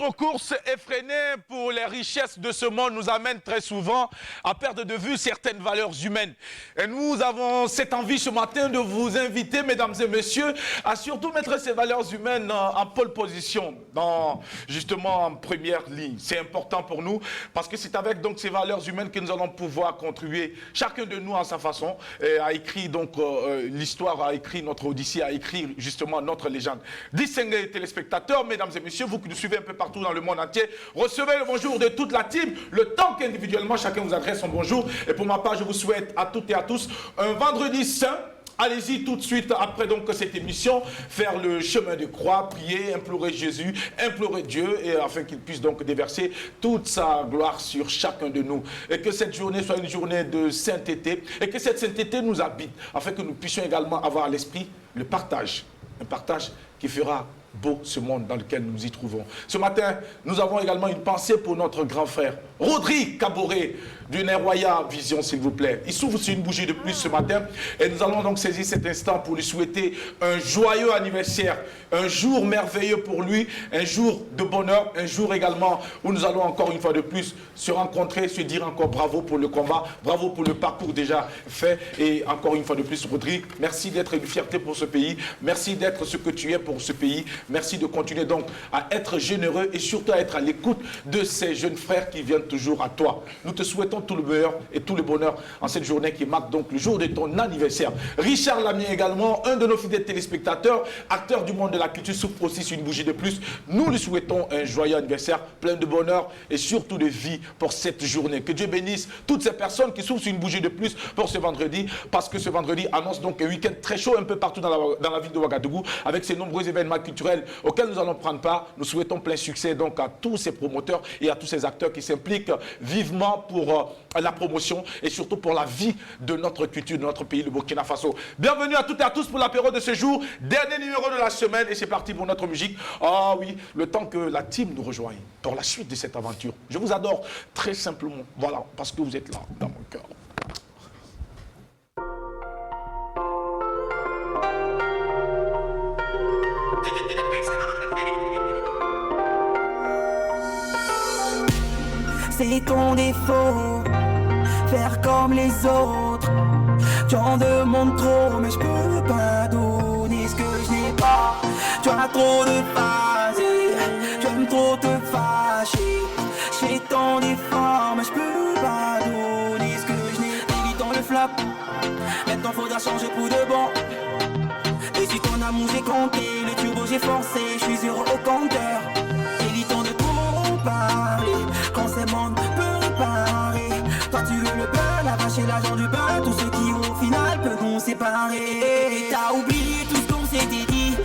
Notre course effrénée pour les richesses de ce monde nous amène très souvent à perdre de vue certaines valeurs humaines. Et nous avons cette envie ce matin de vous inviter, mesdames et messieurs, à surtout mettre ces valeurs humaines en pole position, justement en première ligne. C'est important pour nous parce que c'est avec donc ces valeurs humaines que nous allons pouvoir contribuer, chacun de nous à sa façon, à écrire donc l'histoire, à écrire notre Odyssée, à écrire justement notre légende. Distingués téléspectateurs, mesdames et messieurs, vous qui nous suivez un peu partout dans le monde entier, recevez le bonjour de toute la team, le temps qu'individuellement chacun vous adresse son bonjour. Et pour ma part, je vous souhaite à toutes et à tous un vendredi saint. Allez-y tout de suite, après donc cette émission, faire le chemin de croix, prier, implorer Jésus, implorer Dieu, et afin qu'il puisse donc déverser toute sa gloire sur chacun de nous. Et que cette journée soit une journée de sainteté, et que cette sainteté nous habite, afin que nous puissions également avoir à l'esprit le partage. Un partage qui fera beau ce monde dans lequel nous nous y trouvons. Ce matin, nous avons également une pensée pour notre grand frère, Rodrigue Caboret, du Neroya Vision, s'il vous plaît. Il s'ouvre sur une bougie de plus ce matin et nous allons donc saisir cet instant pour lui souhaiter un joyeux anniversaire, un jour merveilleux pour lui, un jour de bonheur, un jour également où nous allons encore une fois de plus se rencontrer, se dire encore bravo pour le combat, bravo pour le parcours déjà fait et encore une fois de plus, Rodrigue, merci d'être une fierté pour ce pays, merci d'être ce que tu es pour ce pays, merci de continuer donc à être généreux et surtout à être à l'écoute de ces jeunes frères qui viennent toujours à toi. Nous te souhaitons tout le meilleur et tout le bonheur en cette journée qui marque donc le jour de ton anniversaire. Richard Lamy également, un de nos fidèles téléspectateurs, acteur du monde de la culture, souffre aussi sur une bougie de plus. Nous lui souhaitons un joyeux anniversaire, plein de bonheur et surtout de vie pour cette journée. Que Dieu bénisse toutes ces personnes qui souffrent sur une bougie de plus pour ce vendredi, parce que ce vendredi annonce donc un week-end très chaud un peu partout dans la ville de Ouagadougou, avec ces nombreux événements culturels auxquels nous allons prendre part. Nous souhaitons plein succès donc à tous ces promoteurs et à tous ces acteurs qui s'impliquent vivement pour la promotion et surtout pour la vie de notre culture, de notre pays, le Burkina Faso. Bienvenue à toutes et à tous pour l'apéro de ce jour, dernier numéro de la semaine et c'est parti pour notre musique. Ah oui, le temps que la team nous rejoigne pour la suite de cette aventure. Je vous adore très simplement, voilà, parce que vous êtes là dans mon cœur. C'est ton défaut, faire comme les autres. Tu en demandes trop, mais je peux pas donner ce que je n'ai pas. Tu as trop de phases, j'aime trop te fâcher. J'ai tant d'efforts, mais je peux pas donner ce que je n'ai pas. Évitons le flop, maintenant faudra changer pour de bon. Et si ton amour j'ai compté, le turbo j'ai forcé, je suis heureux au compteur. Évitons de trop parler, quand c'est bon peut réparer. Toi tu veux le beurre, la vache et l'argent du beurre, tout ce qui au final peut nous séparer. Et t'as oublié tout ce qu'on s'était dit,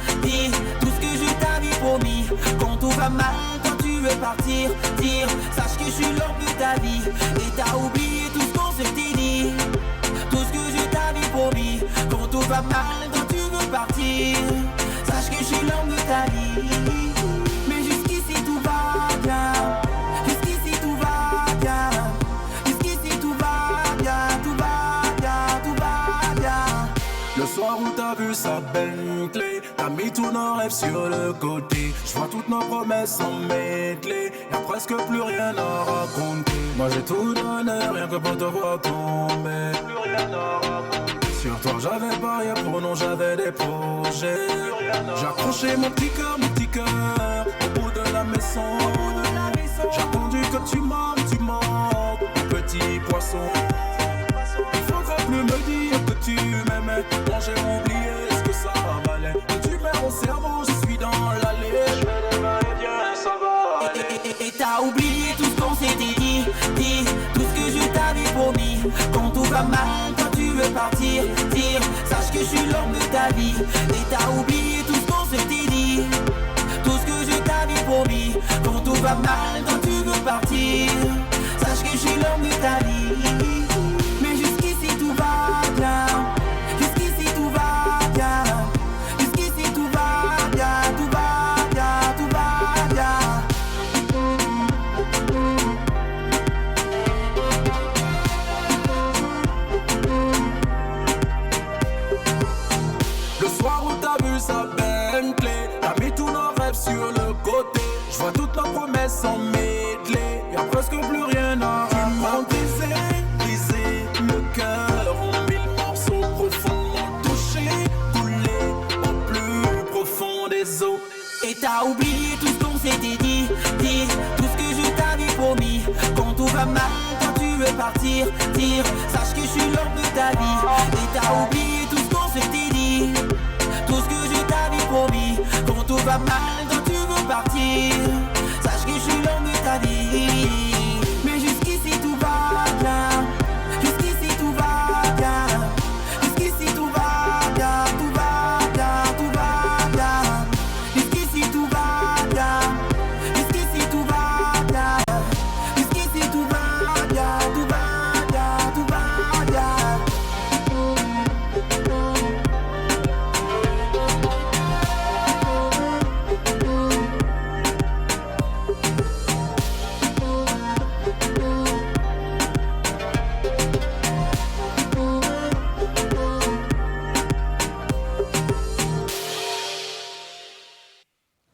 tout ce que je t'avais promis. Quand tout va mal, quand tu veux partir, dire, sache que je suis l'homme de ta vie. Et t'as oublié tout ce qu'on s'était dit, tout ce que je t'avais promis. Quand tout va mal, quand tu veux partir, sache que je suis l'homme de ta vie. Mais jusqu'ici tout va bien, jusqu'ici tout va bien, jusqu'ici tout va bien, tout va bien, tout va bien. Le soir où t'as vu sa belle clé, t'as mis tous nos rêves sur le côté. Je vois toutes nos promesses en méclés, y'a presque plus rien à raconter. Moi j'ai tout donné, rien que pour te voir tomber. Plus rien à raconter. Sur toi j'avais pas rien pour non, j'avais des projets. J'ai accroché mon petit cœur au bout de la maison. J'ai attendu que tu manques, petit poisson. Il faudra plus me dire que tu m'aimais. Moi j'ai oublié ce que ça valait. Et tu mets mon cerveau, je suis dans l'allée. Je vais des va-et-vient, ça va. Et t'as oublié tout ce qu'on s'était dit, tout ce que je t'avais promis. Quand tout va mal, quand tu veux partir, dire, sache que je suis l'homme de ta vie. Et t'as oublié tout ce qu'on s'était dit, tout ce que je t'avais promis. Quand tout va mal, quand tu veux partir, sache que je suis l'homme de ta vie. Mais jusqu'ici tout va bien, jusqu'ici tout va bien, jusqu'ici tout va bien, tout va bien, tout va bien. Le soir où t'as vu sa Bentley, t'as mis tous nos rêves sur le côté. Je vois toutes nos promesses promesses en medley. Y'a presque plus rien à raconter. Tu m'as brisé le cœur en mille morceaux profondément touchés, coulés au plus profond des eaux. Et t'as oublié tout ce qu'on s'était dit, tout ce que je t'avais promis. Quand tout va mal, quand tu veux partir, dire, sache que je suis l'homme de ta vie. Et t'as oublié tout ce qu'on s'était dit, tout ce que je t'avais promis. Quand tout va mal, quand tu veux partir, sache que je suis l'homme de ta vie. Mais jusqu'ici tout va bien, jusqu'ici tout va bien, jusqu'ici tout va bien, tout va bien, tout va bien. Jusqu'ici tout va bien, jusqu'ici tout va bien, jusqu'ici tout va bien, tout va bien, tout va bien.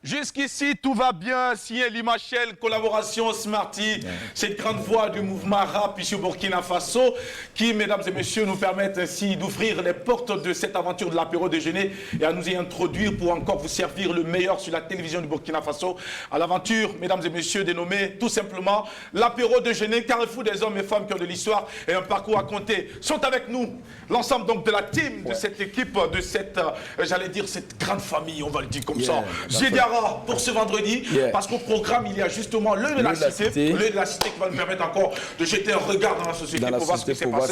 Jusqu'ici, tout va bien. Signé Limachel, collaboration Smarty, cette grande voix du mouvement rap ici au Burkina Faso, qui, mesdames et messieurs, nous permettent ainsi d'ouvrir les portes de cette aventure de l'apéro déjeuner et à nous y introduire pour encore vous servir le meilleur sur la télévision du Burkina Faso. À l'aventure, mesdames et messieurs, dénommée tout simplement l'apéro déjeuner, carrefour des hommes et femmes qui ont de l'histoire et un parcours à compter. Sont avec nous l'ensemble donc de la team, de cette équipe, de cette, j'allais dire, cette grande famille, on va le dire comme ça. Diarra pour ce vendredi, parce qu'au programme, il y a justement l'œil de la cité, l'œil de la cité qui va nous permettre encore de jeter un regard dans la société pour voir ce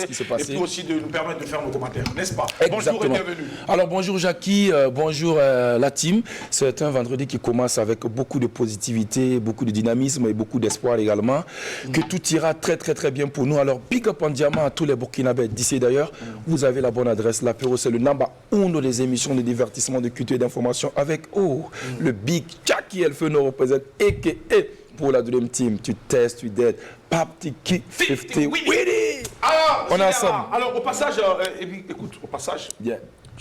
qui s'est passé, et puis aussi de nous permettre de faire nos commentaires, n'est-ce pas? Bonjour et bienvenue. Alors bonjour Jackie, bonjour la team. C'est un vendredi qui commence avec beaucoup de positivité, beaucoup de dynamisme et beaucoup d'espoir également, que tout ira très très très bien pour nous. Alors big up en diamant à tous les Burkinabés d'ici d'ailleurs. Vous avez la bonne adresse, l'apéro c'est le number 1 des émissions de divertissement, de culture et d'information avec le big Jackie Elfeno représente a.k.a. pour la Dream Team. Tu testes, tu dead. Pape Tiki 50 Willy. Alors, on est ensemble. Alors au passage, écoute, au passage, je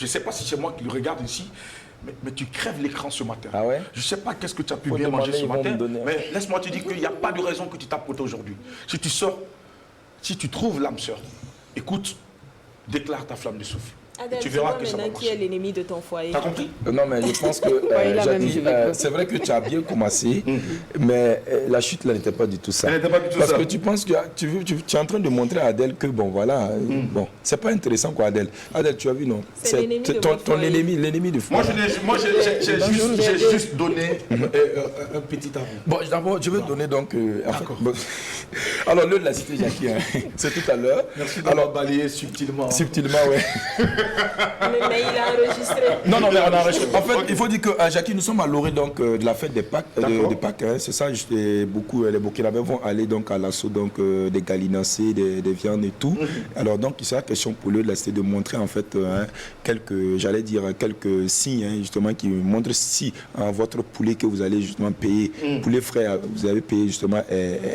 ne sais pas si c'est moi qui le regarde ici, mais tu crèves l'écran ce matin. Ah ouais? Je ne sais pas qu'est-ce que tu as pu bien manger ce matin, mais laisse-moi te dire qu'il n'y a pas de raison que tu tapotes aujourd'hui. Si tu sors, si tu trouves l'âme sœur, écoute, déclare ta flamme de souffle. Adèle, tu verras que ça va maintenant qui est l'ennemi de ton foyer. T'as compris? Non, mais je pense que c'est vrai que tu as bien commencé, mais la chute là n'était pas du tout ça. Elle n'était pas du tout Parce ça. que tu penses que tu es en train de montrer à Adèle que bon voilà, bon, c'est pas intéressant quoi Adèle. Adèle, tu as vu non? C'est l'ennemi de ton l'ennemi du foyer. Moi j'ai juste donné un petit avant. Bon, d'abord, je vais donner donc. Alors, le de la cité Jackie, c'est tout à l'heure. Merci d'avoir balayé subtilement. Subtilement, oui. Mais il a enregistré. Non, mais on a enregistré. En fait, il faut dire qu'à Jackie, nous sommes à l'orée donc de la fête des Pâques. C'est ça, beaucoup les Burkinabés vont aller donc à l'assaut donc des gallinacés, des viandes et tout. Alors donc, il sera question pour eux de la cité de montrer en fait quelques signes justement qui montrent si votre poulet que vous allez justement payer, poulet frais, vous avez payé justement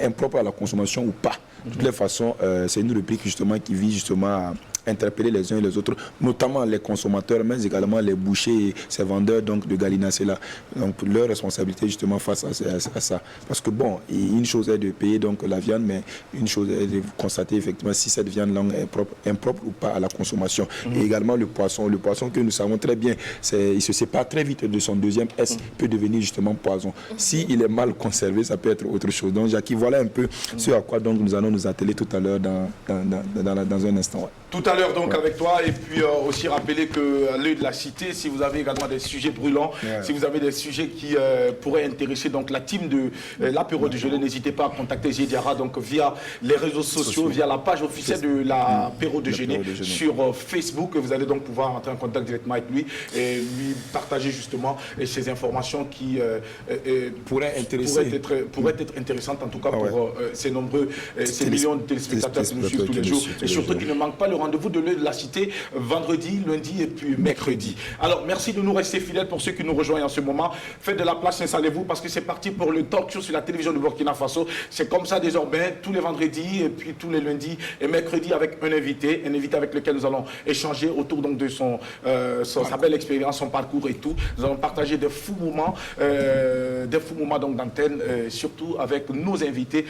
impropre à la consommation ou pas. De toutes les façons, c'est une rubrique justement qui vise justement à interpeller les uns et les autres, notamment les consommateurs, mais également les bouchers et ces vendeurs donc, de gallinacés là. Donc leur responsabilité justement face à ça. Parce que bon, une chose est de payer donc la viande, mais une chose est de constater effectivement si cette viande là est impropre ou pas à la consommation. Et également le poisson que nous savons très bien, il se sépare très vite de son deuxième S, peut devenir justement poison. S'il est mal conservé, ça peut être autre chose. Donc Jackie, voilà un peu ce à quoi donc nous allons nous atteler tout à l'heure dans un instant. Ouais. Tout à l'heure donc avec toi, et puis aussi rappeler que à l'œil de la cité, si vous avez également des sujets brûlants, si vous avez des sujets qui pourraient intéresser donc la team de l'apéro du Gelé, n'hésitez pas à contacter Diarra donc via les réseaux sociaux, via la page officielle de l'apéro du Gelé sur Facebook. Vous allez donc pouvoir entrer en contact directement avec lui et lui partager justement ces informations qui pourraient être intéressantes en tout cas pour ces millions de téléspectateurs qui nous suivent tous les jours. Et surtout, il ne manque pas le rendez-vous rendez-vous de la cité vendredi, lundi et puis mercredi. Alors, merci de nous rester fidèles pour ceux qui nous rejoignent en ce moment. Faites de la place, installez-vous parce que c'est parti pour le talk show sur la télévision du Burkina Faso. C'est comme ça désormais, tous les vendredis et puis tous les lundis et mercredis avec un invité avec lequel nous allons échanger autour donc de sa belle expérience, son parcours et tout. Nous allons partager des fous moments donc d'antenne, surtout avec nos invités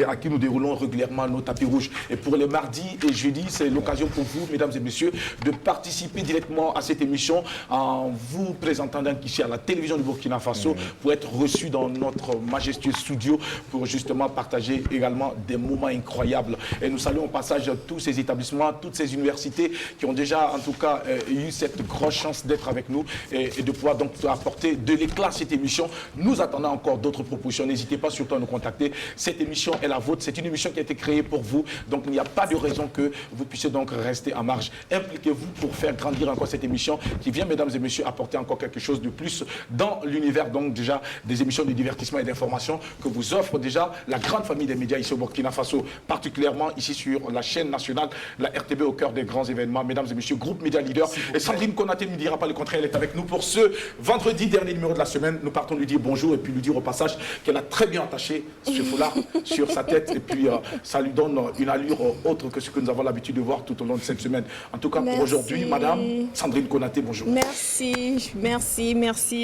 à qui nous déroulons régulièrement nos tapis rouges. Et pour les mardis et jeudis, c'est l'occasion pour vous, mesdames et messieurs, de participer directement à cette émission en vous présentant donc ici à la télévision du Burkina Faso pour être reçu dans notre majestueux studio pour justement partager également des moments incroyables. Et nous saluons au passage tous ces établissements, toutes ces universités qui ont déjà en tout cas eu cette grosse chance d'être avec nous et de pouvoir donc apporter de l'éclat à cette émission. Nous attendons encore d'autres propositions. N'hésitez pas surtout à nous contacter. Cette émission est la vôtre. C'est une émission qui a été créée pour vous. Donc il n'y a pas de raison que vous puissiez donc rester en marge. Impliquez-vous pour faire grandir encore cette émission qui vient, mesdames et messieurs, apporter encore quelque chose de plus dans l'univers donc déjà des émissions de divertissement et d'information que vous offre déjà la grande famille des médias ici au Burkina Faso, particulièrement ici sur la chaîne nationale, la RTB au cœur des grands événements. Mesdames et messieurs, groupe Média Leader. Et Sandrine Konaté ne dira pas le contraire, elle est avec nous pour ce vendredi dernier numéro de la semaine. Nous partons lui dire bonjour et puis lui dire au passage qu'elle a très bien attaché ce foulard sur sa tête et puis ça lui donne une allure autre que ce que nous avons l'habitude de voir tout au long de cette semaine. En tout cas pour aujourd'hui, madame Sandrine Konaté, bonjour. Merci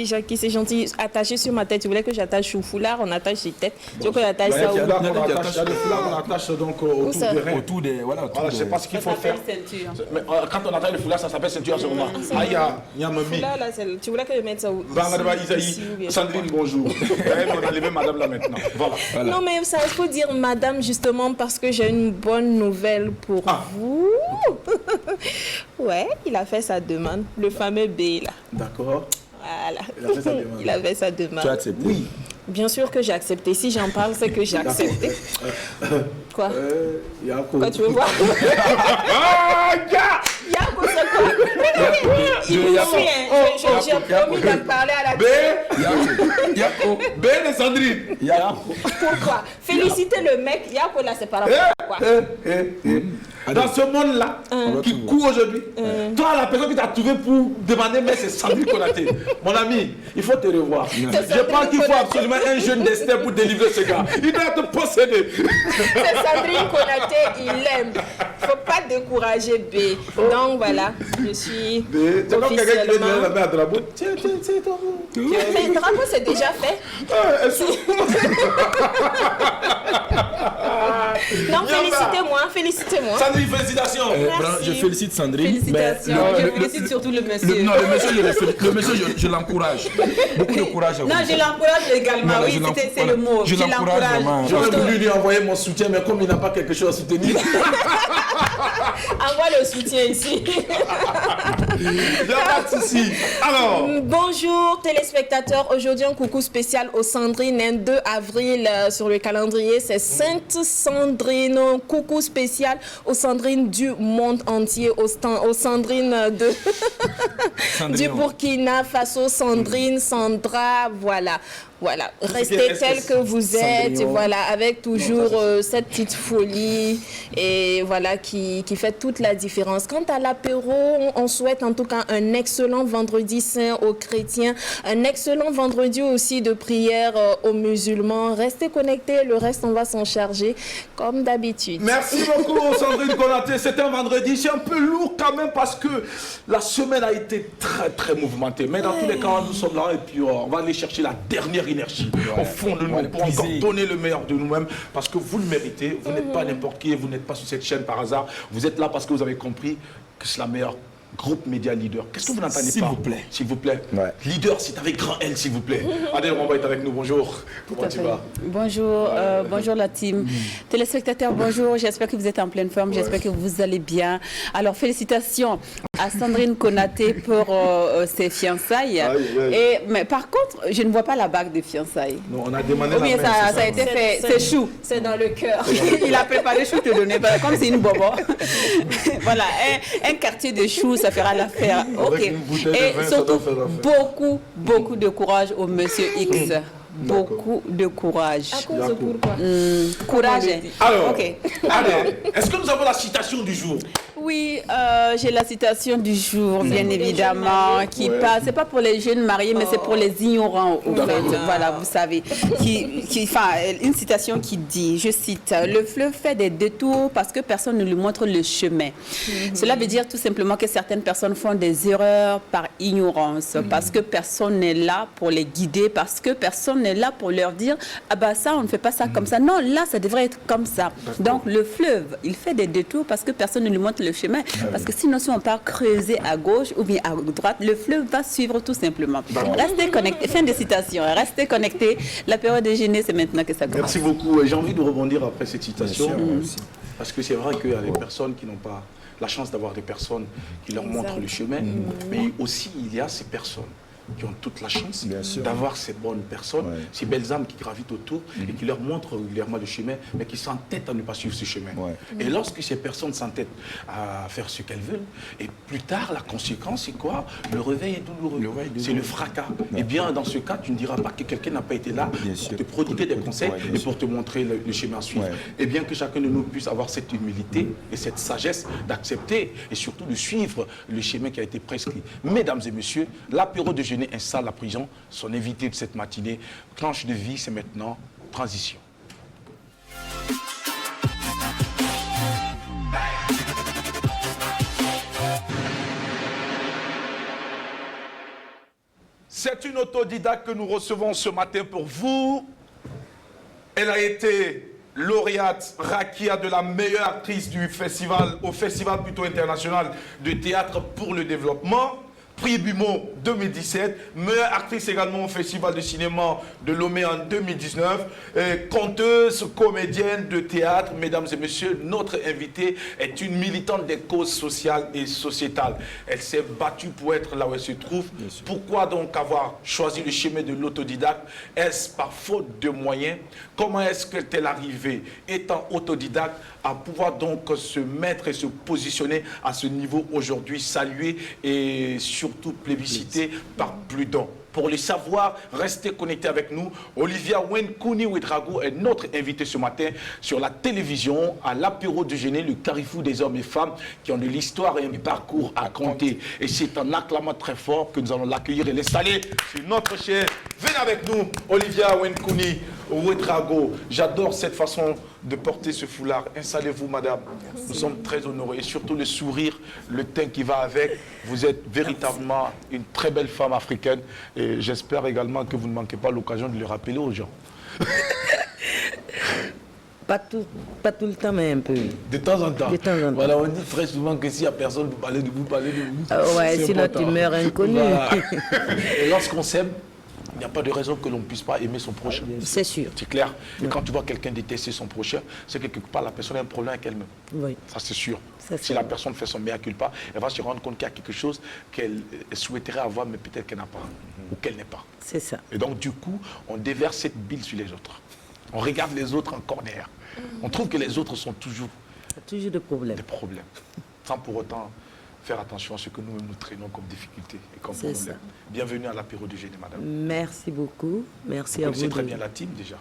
Jackie, c'est gentil. Attaché sur ma tête, tu voulais que j'attache au foulard, on attache les têtes. Tu veux que j'attache ça où? Il y a des foulards qu'on attache donc autour des reins. Voilà, c'est pas ce qu'il faut faire. Mais, quand on attache le foulard, ça s'appelle ceinture à ce moment. Ah, il y a mamie. Là, tu voulais que je mette ça où? Sandrine, bonjour. On a levé madame là maintenant. Voilà. Non, mais ça, il faut dire madame justement parce que j'ai une bonne nouvelle pour vous. Ouais, il a fait sa demande. Le fameux B là. D'accord. Voilà. Il a fait sa demande. Tu as accepté? Oui. Bien sûr que j'ai accepté. Si j'en parle, c'est que j'ai accepté. Quoi? Quoi tu veux voir? Yako, c'est quoi? J'ai promis de parler à la Yako. B de Sandrine. Pourquoi? Féliciter le mec. Yako là, c'est par rapport à quoi? Dans ce monde-là, qui court aujourd'hui, toi, la personne qui t'a trouvé pour demander, mais c'est Sandrine Konaté. Mon ami, il faut te revoir. Je pense qu'il faut absolument un jeune destin pour délivrer ce gars. Il doit te posséder. C'est Sandrine Konaté, il l'aime. Il ne faut pas décourager B. Donc voilà, je suis c'est comme quelqu'un qui vient de la main à drapeau. Tiens, mais le drapeau, c'est déjà fait. Non, félicitez-moi. Sandrine, félicitations. Je félicite Sandrine. Félicitations. Mais je félicite surtout le monsieur. Le monsieur, je l'encourage. Beaucoup de courage à vous. Non, je l'encourage également. Oui, c'est le mot. Je l'encourage vraiment. J'aurais voulu lui envoyer mon soutien, mais comme il n'a pas quelque chose à soutenir. Envoie le soutien ici. Il n'y a pas de souci. Alors. Bonjour téléspectateurs. Aujourd'hui, un coucou spécial aux Sandrines. 2 avril sur le calendrier, c'est Sainte Sandrine. Un coucou spécial aux Sandrines du monde entier, aux Sandrines du Burkina Faso, Sandrine, Sandra, voilà. Restez tel que vous êtes, voilà, avec toujours cette petite folie et voilà qui fait toute la différence. Quant à l'apéro, on souhaite en tout cas un excellent vendredi saint aux chrétiens, un excellent vendredi aussi de prière aux musulmans. Restez connectés, le reste on va s'en charger comme d'habitude. Merci beaucoup Sandrine Konaté. C'est un vendredi, c'est un peu lourd quand même parce que la semaine a été très très mouvementée. Mais dans tous les cas, nous sommes là et puis on va aller chercher la dernière énergie au fond de nous pour encore donner le meilleur de nous-mêmes parce que vous le méritez. Vous n'êtes pas n'importe qui, vous n'êtes pas sur cette chaîne par hasard. Vous êtes là parce que vous avez compris que c'est la meilleure groupe Média Leader. Qu'est-ce que vous n'entendez pas? S'il vous plaît. S'il vous plaît. Ouais. Leader, c'est avec grand L, s'il vous plaît. Adèle, on va être avec nous. Bonjour. Comment tu vas? Bonjour, bonjour la team. Téléspectateurs, bonjour. J'espère que vous êtes en pleine forme. J'espère que vous allez bien. Alors, félicitations à Sandrine Konaté pour ses fiançailles. Mais par contre, je ne vois pas la bague de fiançailles. Non, on a demandé la main, ça a été fait. C'est chou. C'est dans le cœur. Il a préparé chou te donner. Comme c'est une bobo. Voilà, un quartier de chou, ça fera l'affaire. Ok. Et surtout, beaucoup de courage au monsieur X. Beaucoup de courage. À cause de pourquoi? Courage. Alors, est-ce que nous avons la citation du jour? Oui, j'ai la citation du jour, bien évidemment, qui passe. C'est pas pour les jeunes mariés, mais c'est pour les ignorants, au fait. Voilà, vous savez. Une citation qui dit, je cite, « Le fleuve fait des détours parce que personne ne lui montre le chemin. » Cela veut dire tout simplement que certaines personnes font des erreurs par ignorance, parce que personne n'est là pour les guider, parce que personne n'est là pour leur dire, ah bah ça, on ne fait pas ça comme ça. Non, là, ça devrait être comme ça. Donc, le fleuve, il fait des détours parce que personne ne lui montre le chemin. Parce que sinon, si on part creuser à gauche ou bien à droite, le fleuve va suivre tout simplement. Restez connectés. Fin de citation. Restez connectés. La période déjeuner, c'est maintenant que ça commence. Merci beaucoup. J'ai envie de rebondir après cette citation. Parce que c'est vrai qu'il y a des personnes qui n'ont pas la chance d'avoir des personnes qui leur montrent le chemin. Mais aussi, il y a ces personnes qui ont toute la chance d'avoir ces bonnes personnes, ces belles âmes qui gravitent autour et qui leur montrent régulièrement le chemin, mais qui s'entêtent à ne pas suivre ce chemin. Et lorsque ces personnes s'entêtent à faire ce qu'elles veulent, et plus tard, la conséquence, c'est quoi? Le réveil est douloureux. C'est le fracas. Et bien, dans ce cas, tu ne diras pas que quelqu'un n'a pas été là pour te prodiguer des conseils et pour te montrer le chemin à suivre. Et bien que chacun de nous puisse avoir cette humilité et cette sagesse d'accepter et surtout de suivre le chemin qui a été prescrit. Mesdames et messieurs, l'apéro de jeûner installe la prison. Son invité de cette matinée, tranche de vie, c'est maintenant transition. C'est une autodidacte que nous recevons ce matin pour vous. Elle a été lauréate Rakia de la meilleure actrice du festival, au festival plutôt international de théâtre pour le développement. Prix Bumo 2017, meilleure actrice également au Festival de cinéma de Lomé en 2019, conteuse, comédienne de théâtre. Mesdames et messieurs, notre invitée est une militante des causes sociales et sociétales. Elle s'est battue pour être là où elle se trouve. Pourquoi donc avoir choisi le chemin de l'autodidacte? Est-ce par faute de moyens? Comment est-ce qu'elle est arrivée, étant autodidacte, à pouvoir donc se mettre et se positionner à ce niveau aujourd'hui, salué et surtout plébiscité par plus d'un? Pour le savoir, restez connectés avec nous. Olivia Wenkouni Ouedraogo est notre invitée ce matin sur la télévision à l'apéro du Génie, le carrefour des hommes et femmes qui ont de l'histoire et un parcours à compter. Et c'est en acclamant très fort que nous allons l'accueillir et l'installer sur notre chaise. Venez avec nous, Olivia Wenkouni Ouedraogo. J'adore cette façon de porter ce foulard. Installez-vous, madame. Merci. Nous sommes très honorés. Et surtout le sourire, le teint qui va avec. Vous êtes véritablement une très belle femme africaine. Et j'espère également que vous ne manquez pas l'occasion de le rappeler aux gens. Pas tout le temps, mais un peu. De temps en temps. De temps en temps. Voilà, on dit très souvent que s'il n'y a personne, vous parlez de vous. Ouais, sinon tu meurs inconnu. Voilà. Et lorsqu'on s'aime, il n'y a pas de raison que l'on ne puisse pas aimer son prochain. C'est sûr. C'est clair. Et quand tu vois quelqu'un détester son prochain, c'est que quelque part la personne a un problème avec elle-même. Oui. Ça, c'est sûr. Si sûr. la personne fait son mea culpa, elle va se rendre compte qu'il y a quelque chose qu'elle souhaiterait avoir, mais peut-être qu'elle n'a pas, ou qu'elle n'est pas. C'est ça. Et donc, du coup, on déverse cette bile sur les autres. On regarde les autres en corner. On trouve que les autres sont toujours... Toujours des problèmes. Des problèmes. Sans pour autant faire attention à ce que nous traînons comme difficulté et comme problème. Ça. Bienvenue à l'apéro du Génie, madame. Merci beaucoup. Merci à vous. Vous connaissez très bien la team déjà.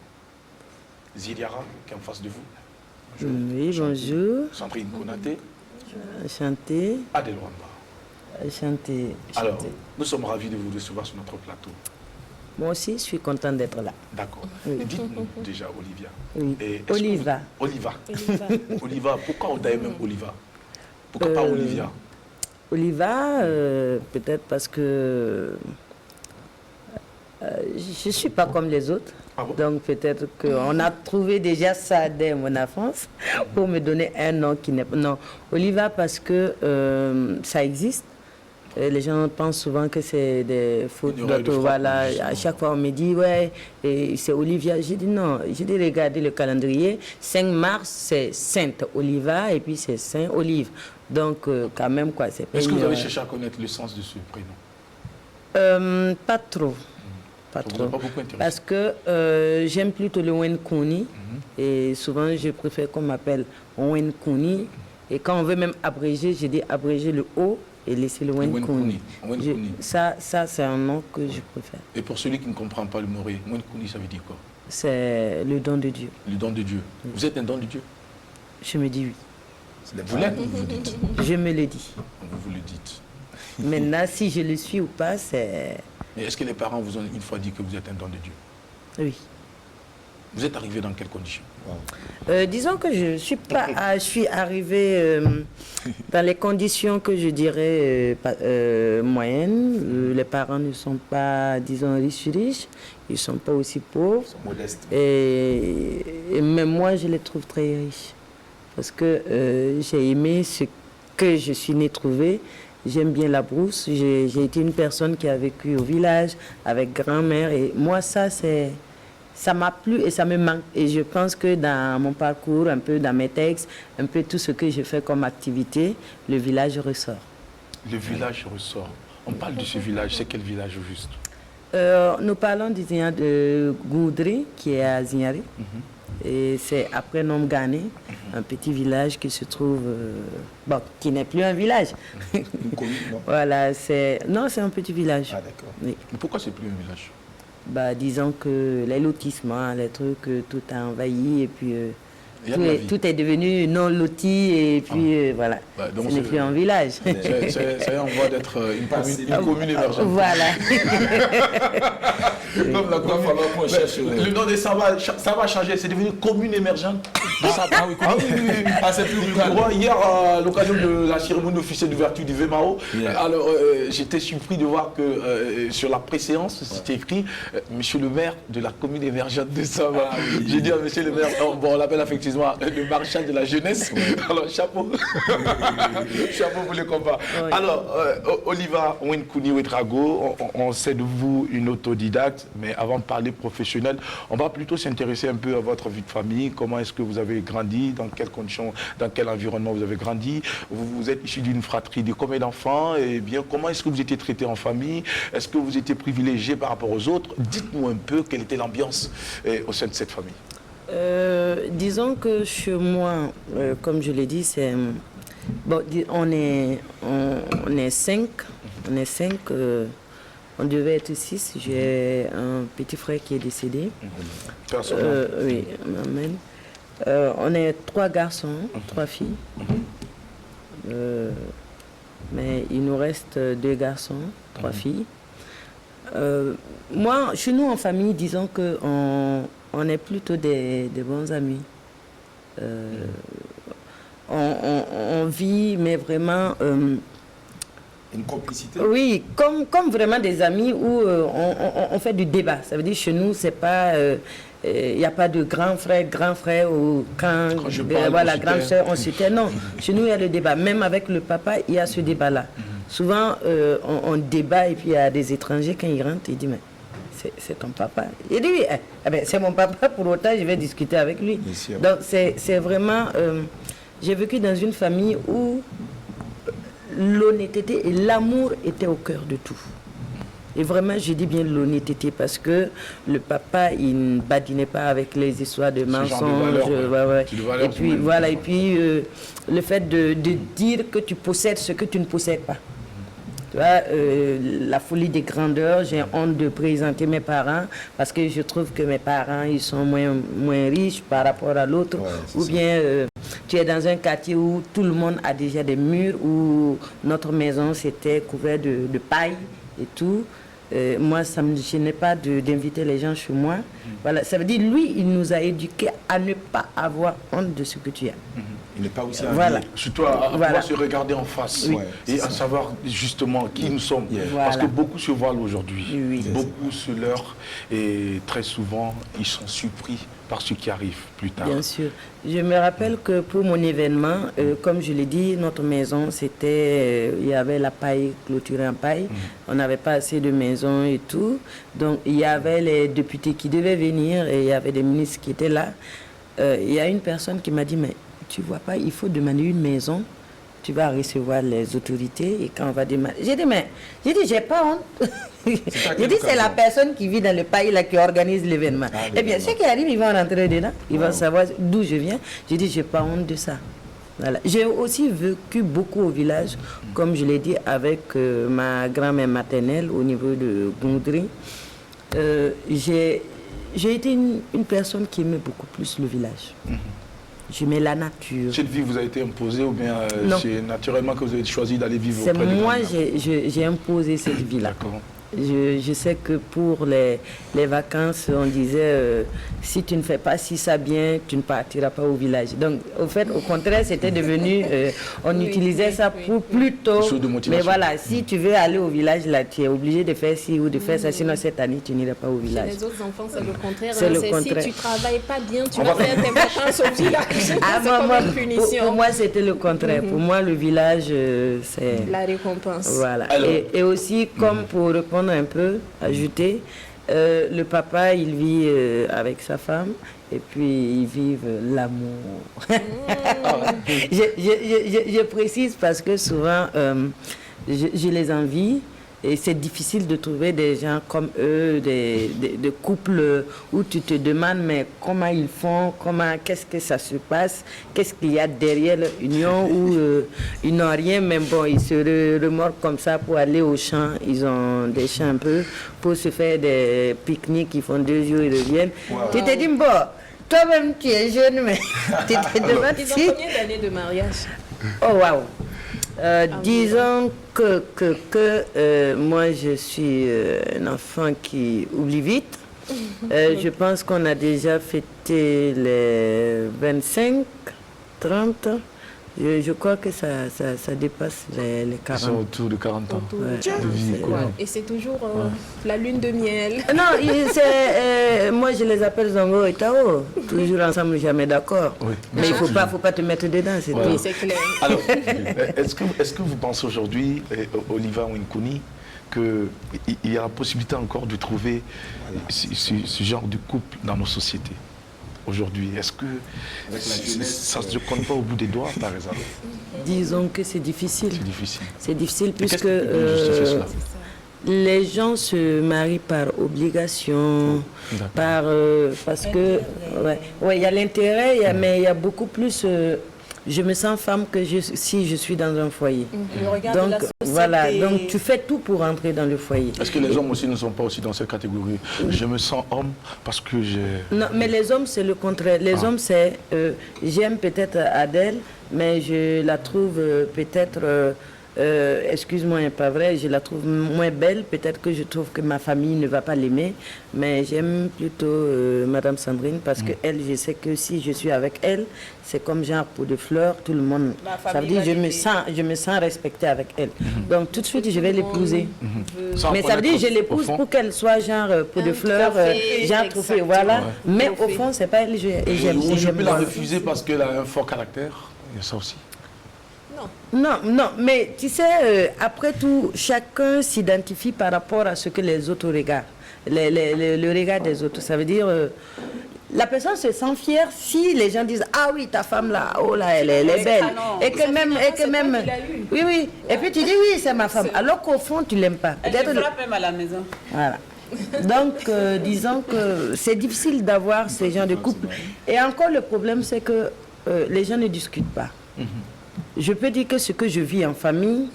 Ziliara, qui est en face de vous. Bonjour. Oui, bonjour. Sandrine Konaté. Enchanté. Adèle Wamba. Enchanté. Alors, nous sommes ravis de vous recevoir sur notre plateau. Moi aussi, je suis contente d'être là. D'accord. Oui. Dites-nous déjà, Olivia. Oui. Oliva. Oliva. Oliva. Pourquoi on t'a même Oliva? Pourquoi pas Olivia? Oliva, peut-être parce que je ne suis pas comme les autres. Ah bon? Donc peut-être qu'on a trouvé déjà ça dès mon enfance pour me donner un nom qui n'est pas... Non, Oliva parce que ça existe. Les gens pensent souvent que c'est des fautes d'autres. Voilà. À chaque fois, on me dit, ouais, c'est Olivia. J'ai dit non. J'ai dit, regardez le calendrier. 5 mars, c'est Sainte Oliva et puis c'est Saint Olive. Donc, quand même, quoi. Est-ce que vous avez cherché à connaître le sens de ce prénom? Pas trop. Pas trop. Pas beaucoup intéressé. Parce que j'aime plutôt le Wenkouni. Et souvent, je préfère qu'on m'appelle Wenkouni. Et quand on veut même abréger, je dis abréger le O et laisser le Wenkouni. Ça c'est un nom que je préfère. Et pour celui qui ne comprend pas le moré, Wenkouni, ça veut dire quoi? C'est le don de Dieu. Le don de Dieu. Vous êtes un don de Dieu? Je me dis oui. Vous l'êtes ou vous le dites? Je me le dis. Vous le dites. Maintenant, si je le suis ou pas, c'est... Mais est-ce que les parents vous ont une fois dit que vous êtes un don de Dieu? Oui. Vous êtes arrivé dans quelles conditions? Disons que je suis arrivée dans les conditions que je dirais moyennes. Les parents ne sont pas, disons, riches. Ils ne sont pas aussi pauvres. Ils sont modestes. Et même moi, je les trouve très riches. Parce que j'ai aimé ce que je suis née trouver. J'aime bien la brousse. J'ai été une personne qui a vécu au village avec grand-mère. Et moi, ça m'a plu et ça me manque. Et je pense que dans mon parcours, un peu dans mes textes, un peu tout ce que je fais comme activité, le village ressort. Le village ressort. On parle de ce village. C'est quel village au juste? Nous parlons du village de Goudri, qui est à Zignari. Et c'est après Nomgane, un petit village qui se trouve, bon, qui n'est plus un village. Voilà, non, c'est un petit village. Ah, d'accord. Oui. Mais pourquoi c'est plus un village? Bah, disons que les lotissements, les trucs, tout a envahi et puis tout est devenu non loti et puis voilà, Bah, donc ce n'est plus un village. Ça y est en voie d'être une commune émergente. Voilà. Comme la Il va falloir qu'on cherche. Le nom de ça va changer, c'est devenu commune émergente. Ah oui, c'est plus rural. Moi, hier, à l'occasion de la cérémonie officielle d'ouverture du VMAO, alors j'étais surpris de voir que sur la préséance, c'était écrit Monsieur le maire de la commune émergente de Sava. J'ai dit à Monsieur le maire, bon, on l'appelle effectivement le marchand de la jeunesse. Alors, chapeau. Chapeau pour le combat. Oui. Alors, Oliva Wenkouni Ouedrago, on sait de vous une autodidacte, mais avant de parler professionnel, on va plutôt s'intéresser un peu à votre vie de famille. Comment est-ce que vous avez grandi? Dans quelles conditions, dans quel environnement vous avez grandi? Vous êtes issu d'une fratrie de combien d'enfants? Et bien, comment est-ce que vous étiez traité en famille? Est-ce que vous étiez privilégié par rapport aux autres? Dites-nous un peu quelle était l'ambiance au sein de cette famille. Disons que chez moi, comme je l'ai dit, c'est bon, on est 5. On est 5. On devait être 6. J'ai un petit frère qui est décédé. Oui, amen. On est 3 garçons, 3 filles. Mais il nous reste 2 garçons, 3 filles. Moi, chez nous en famille, disons qu'on est plutôt des bons amis. On vit, mais vraiment... Une complicité? Oui, comme vraiment des amis où on fait du débat. Ça veut dire chez nous, c'est pas... il n'y a pas de grand frère ou quand voilà, grande soeur, on se tait. Non, chez nous, il y a le débat. Même avec le papa, il y a ce débat-là. Souvent, on débat et puis il y a des étrangers, quand ils rentrent, ils disent, mais c'est ton papa. Il dit, oui, c'est mon papa, pour autant, je vais discuter avec lui. Donc, c'est vraiment... j'ai vécu dans une famille où l'honnêteté et l'amour étaient au cœur de tout. Et vraiment, je dis bien l'honnêteté parce que le papa, il ne badinait pas avec les histoires de mensonges. Et puis, voilà, et puis le fait de dire que tu possèdes ce que tu ne possèdes pas. Tu vois, la folie des grandeurs, j'ai honte de présenter mes parents parce que je trouve que mes parents, ils sont moins riches par rapport à l'autre. Ou bien tu es dans un quartier où tout le monde a déjà des murs, où notre maison c'était couvert de paille et tout. Moi, ça ne me gênait pas d'inviter les gens chez moi. Voilà, ça veut dire, lui, il nous a éduqués à ne pas avoir honte de ce que tu as. Il n'est pas aussi voilà. Surtout à pouvoir se regarder en face et à savoir justement qui nous sommes. Parce que beaucoup se voilent aujourd'hui, beaucoup se leurrent et très souvent, ils sont surpris par ce qui arrive plus tard. Bien sûr. Je me rappelle que pour mon événement, comme je l'ai dit, notre maison, c'était, il y avait la paille clôturée en paille. On n'avait pas assez de maisons et tout. Donc, il y avait les députés qui devaient venir et il y avait des ministres qui étaient là. Il y a une personne qui m'a dit, mais tu vois pas, il faut demander une maison. Tu vas recevoir les autorités et quand on va demander... J'ai dit, j'ai pas honte. J'ai dit, c'est la personne qui vit dans le pays là qui organise l'événement. Eh bien, ceux qui arrivent, ils vont rentrer dedans. Ils vont savoir d'où je viens. J'ai dit, j'ai pas honte de ça. Voilà. J'ai aussi vécu beaucoup au village, comme je l'ai dit, avec ma grand-mère maternelle au niveau de Goundry. J'ai été une personne qui aimait beaucoup plus le village. Je mets la nature. Cette vie vous a été imposée ou bien c'est naturellement que vous avez choisi d'aller vivre C'est auprès des moi, grands-mères? j'ai imposé cette vie-là. D'accord. Je sais que pour les vacances, on disait si tu ne fais pas si ça bien, tu ne partiras pas au village. Donc, au fait, au contraire, c'était devenu, on utilisait ça pour plutôt. Mais voilà, si tu veux aller au village, là, tu es obligé de faire ci ou de faire ça, sinon cette année, tu n'iras pas au village. Chez les autres enfants, c'est le contraire. C'est le contraire. Si tu ne travailles pas bien, tu vas faire tes vacances au village. C'est comme une punition. Pour moi, c'était le contraire. Pour moi, le village, c'est la récompense. Voilà. Et aussi, comme pour répondre un peu, ajouter, le papa, il vit avec sa femme et puis ils vivent l'amour. Je précise parce que souvent, je les envie. Et c'est difficile de trouver des gens comme eux, des couples où tu te demandes mais comment ils font, qu'est-ce que ça se passe, qu'est-ce qu'il y a derrière l'union où ils n'ont rien, mais bon, ils se remorquent comme ça pour aller au champ. Ils ont des champs un peu pour se faire des pique-niques, ils font 2 jours, ils reviennent. Wow. Tu te dis, bon, toi-même tu es jeune, mais tu te demandes si... Ils ont combien d'années de mariage? Oh, waouh! Disons que moi je suis un enfant qui oublie vite. Je pense qu'on a déjà fêté les 25, 30. Je crois que ça dépasse les 40. Ils sont autour de 40 ans. De vie, et c'est toujours la lune de miel. Non, moi je les appelle Zongo et Tao. Toujours ensemble, jamais d'accord. Oui. Mais il ne faut pas te mettre dedans, c'est tout. Oui, c'est clair. Alors, est-ce que vous pensez aujourd'hui, Oliva Winkouni, qu'il y a la possibilité encore de trouver ce genre de couple dans nos sociétés aujourd'hui? Est-ce que ça ne se compte pas au bout des doigts, par exemple? Disons que c'est difficile. C'est difficile. C'est difficile puisque les gens se marient par obligation, parce que il y a l'intérêt, mais il y a beaucoup plus. Je me sens femme que si je suis dans un foyer. Donc voilà, donc tu fais tout pour entrer dans le foyer. Est-ce que les hommes aussi ne sont pas aussi dans cette catégorie? Je me sens homme parce que j'ai... Non, mais les hommes c'est le contraire. Les hommes c'est, j'aime peut-être Adèle, mais je la trouve peut-être... excuse-moi, pas vrai, je la trouve moins belle. Peut-être que je trouve que ma famille ne va pas l'aimer, mais j'aime plutôt Madame Sandrine parce que elle, je sais que si je suis avec elle, c'est comme genre pour des fleurs, tout le monde. Ça veut dire je me sens respectée avec elle. Donc tout de suite, je vais l'épouser. Mais ça veut dire je l'épouse pour qu'elle soit genre pour des fleurs, genre trophée, voilà. Mais au fond, c'est pas elle. Je peux la refuser parce qu'elle a un fort caractère. Il y a ça aussi. Non, mais tu sais, après tout, chacun s'identifie par rapport à ce que les autres regardent, le regard des autres. Ça veut dire, la personne se sent fière si les gens disent, ah oui, ta femme là, oh là, elle est belle. Et que même, oui, et puis tu dis, oui, c'est ma femme, alors qu'au fond, tu l'aimes pas. Elle frappe même à la maison. Voilà. Donc, disons que c'est difficile d'avoir ces gens de couple. Et encore, le problème, c'est que les gens ne discutent pas. Je peux dire que ce que je vis en famille,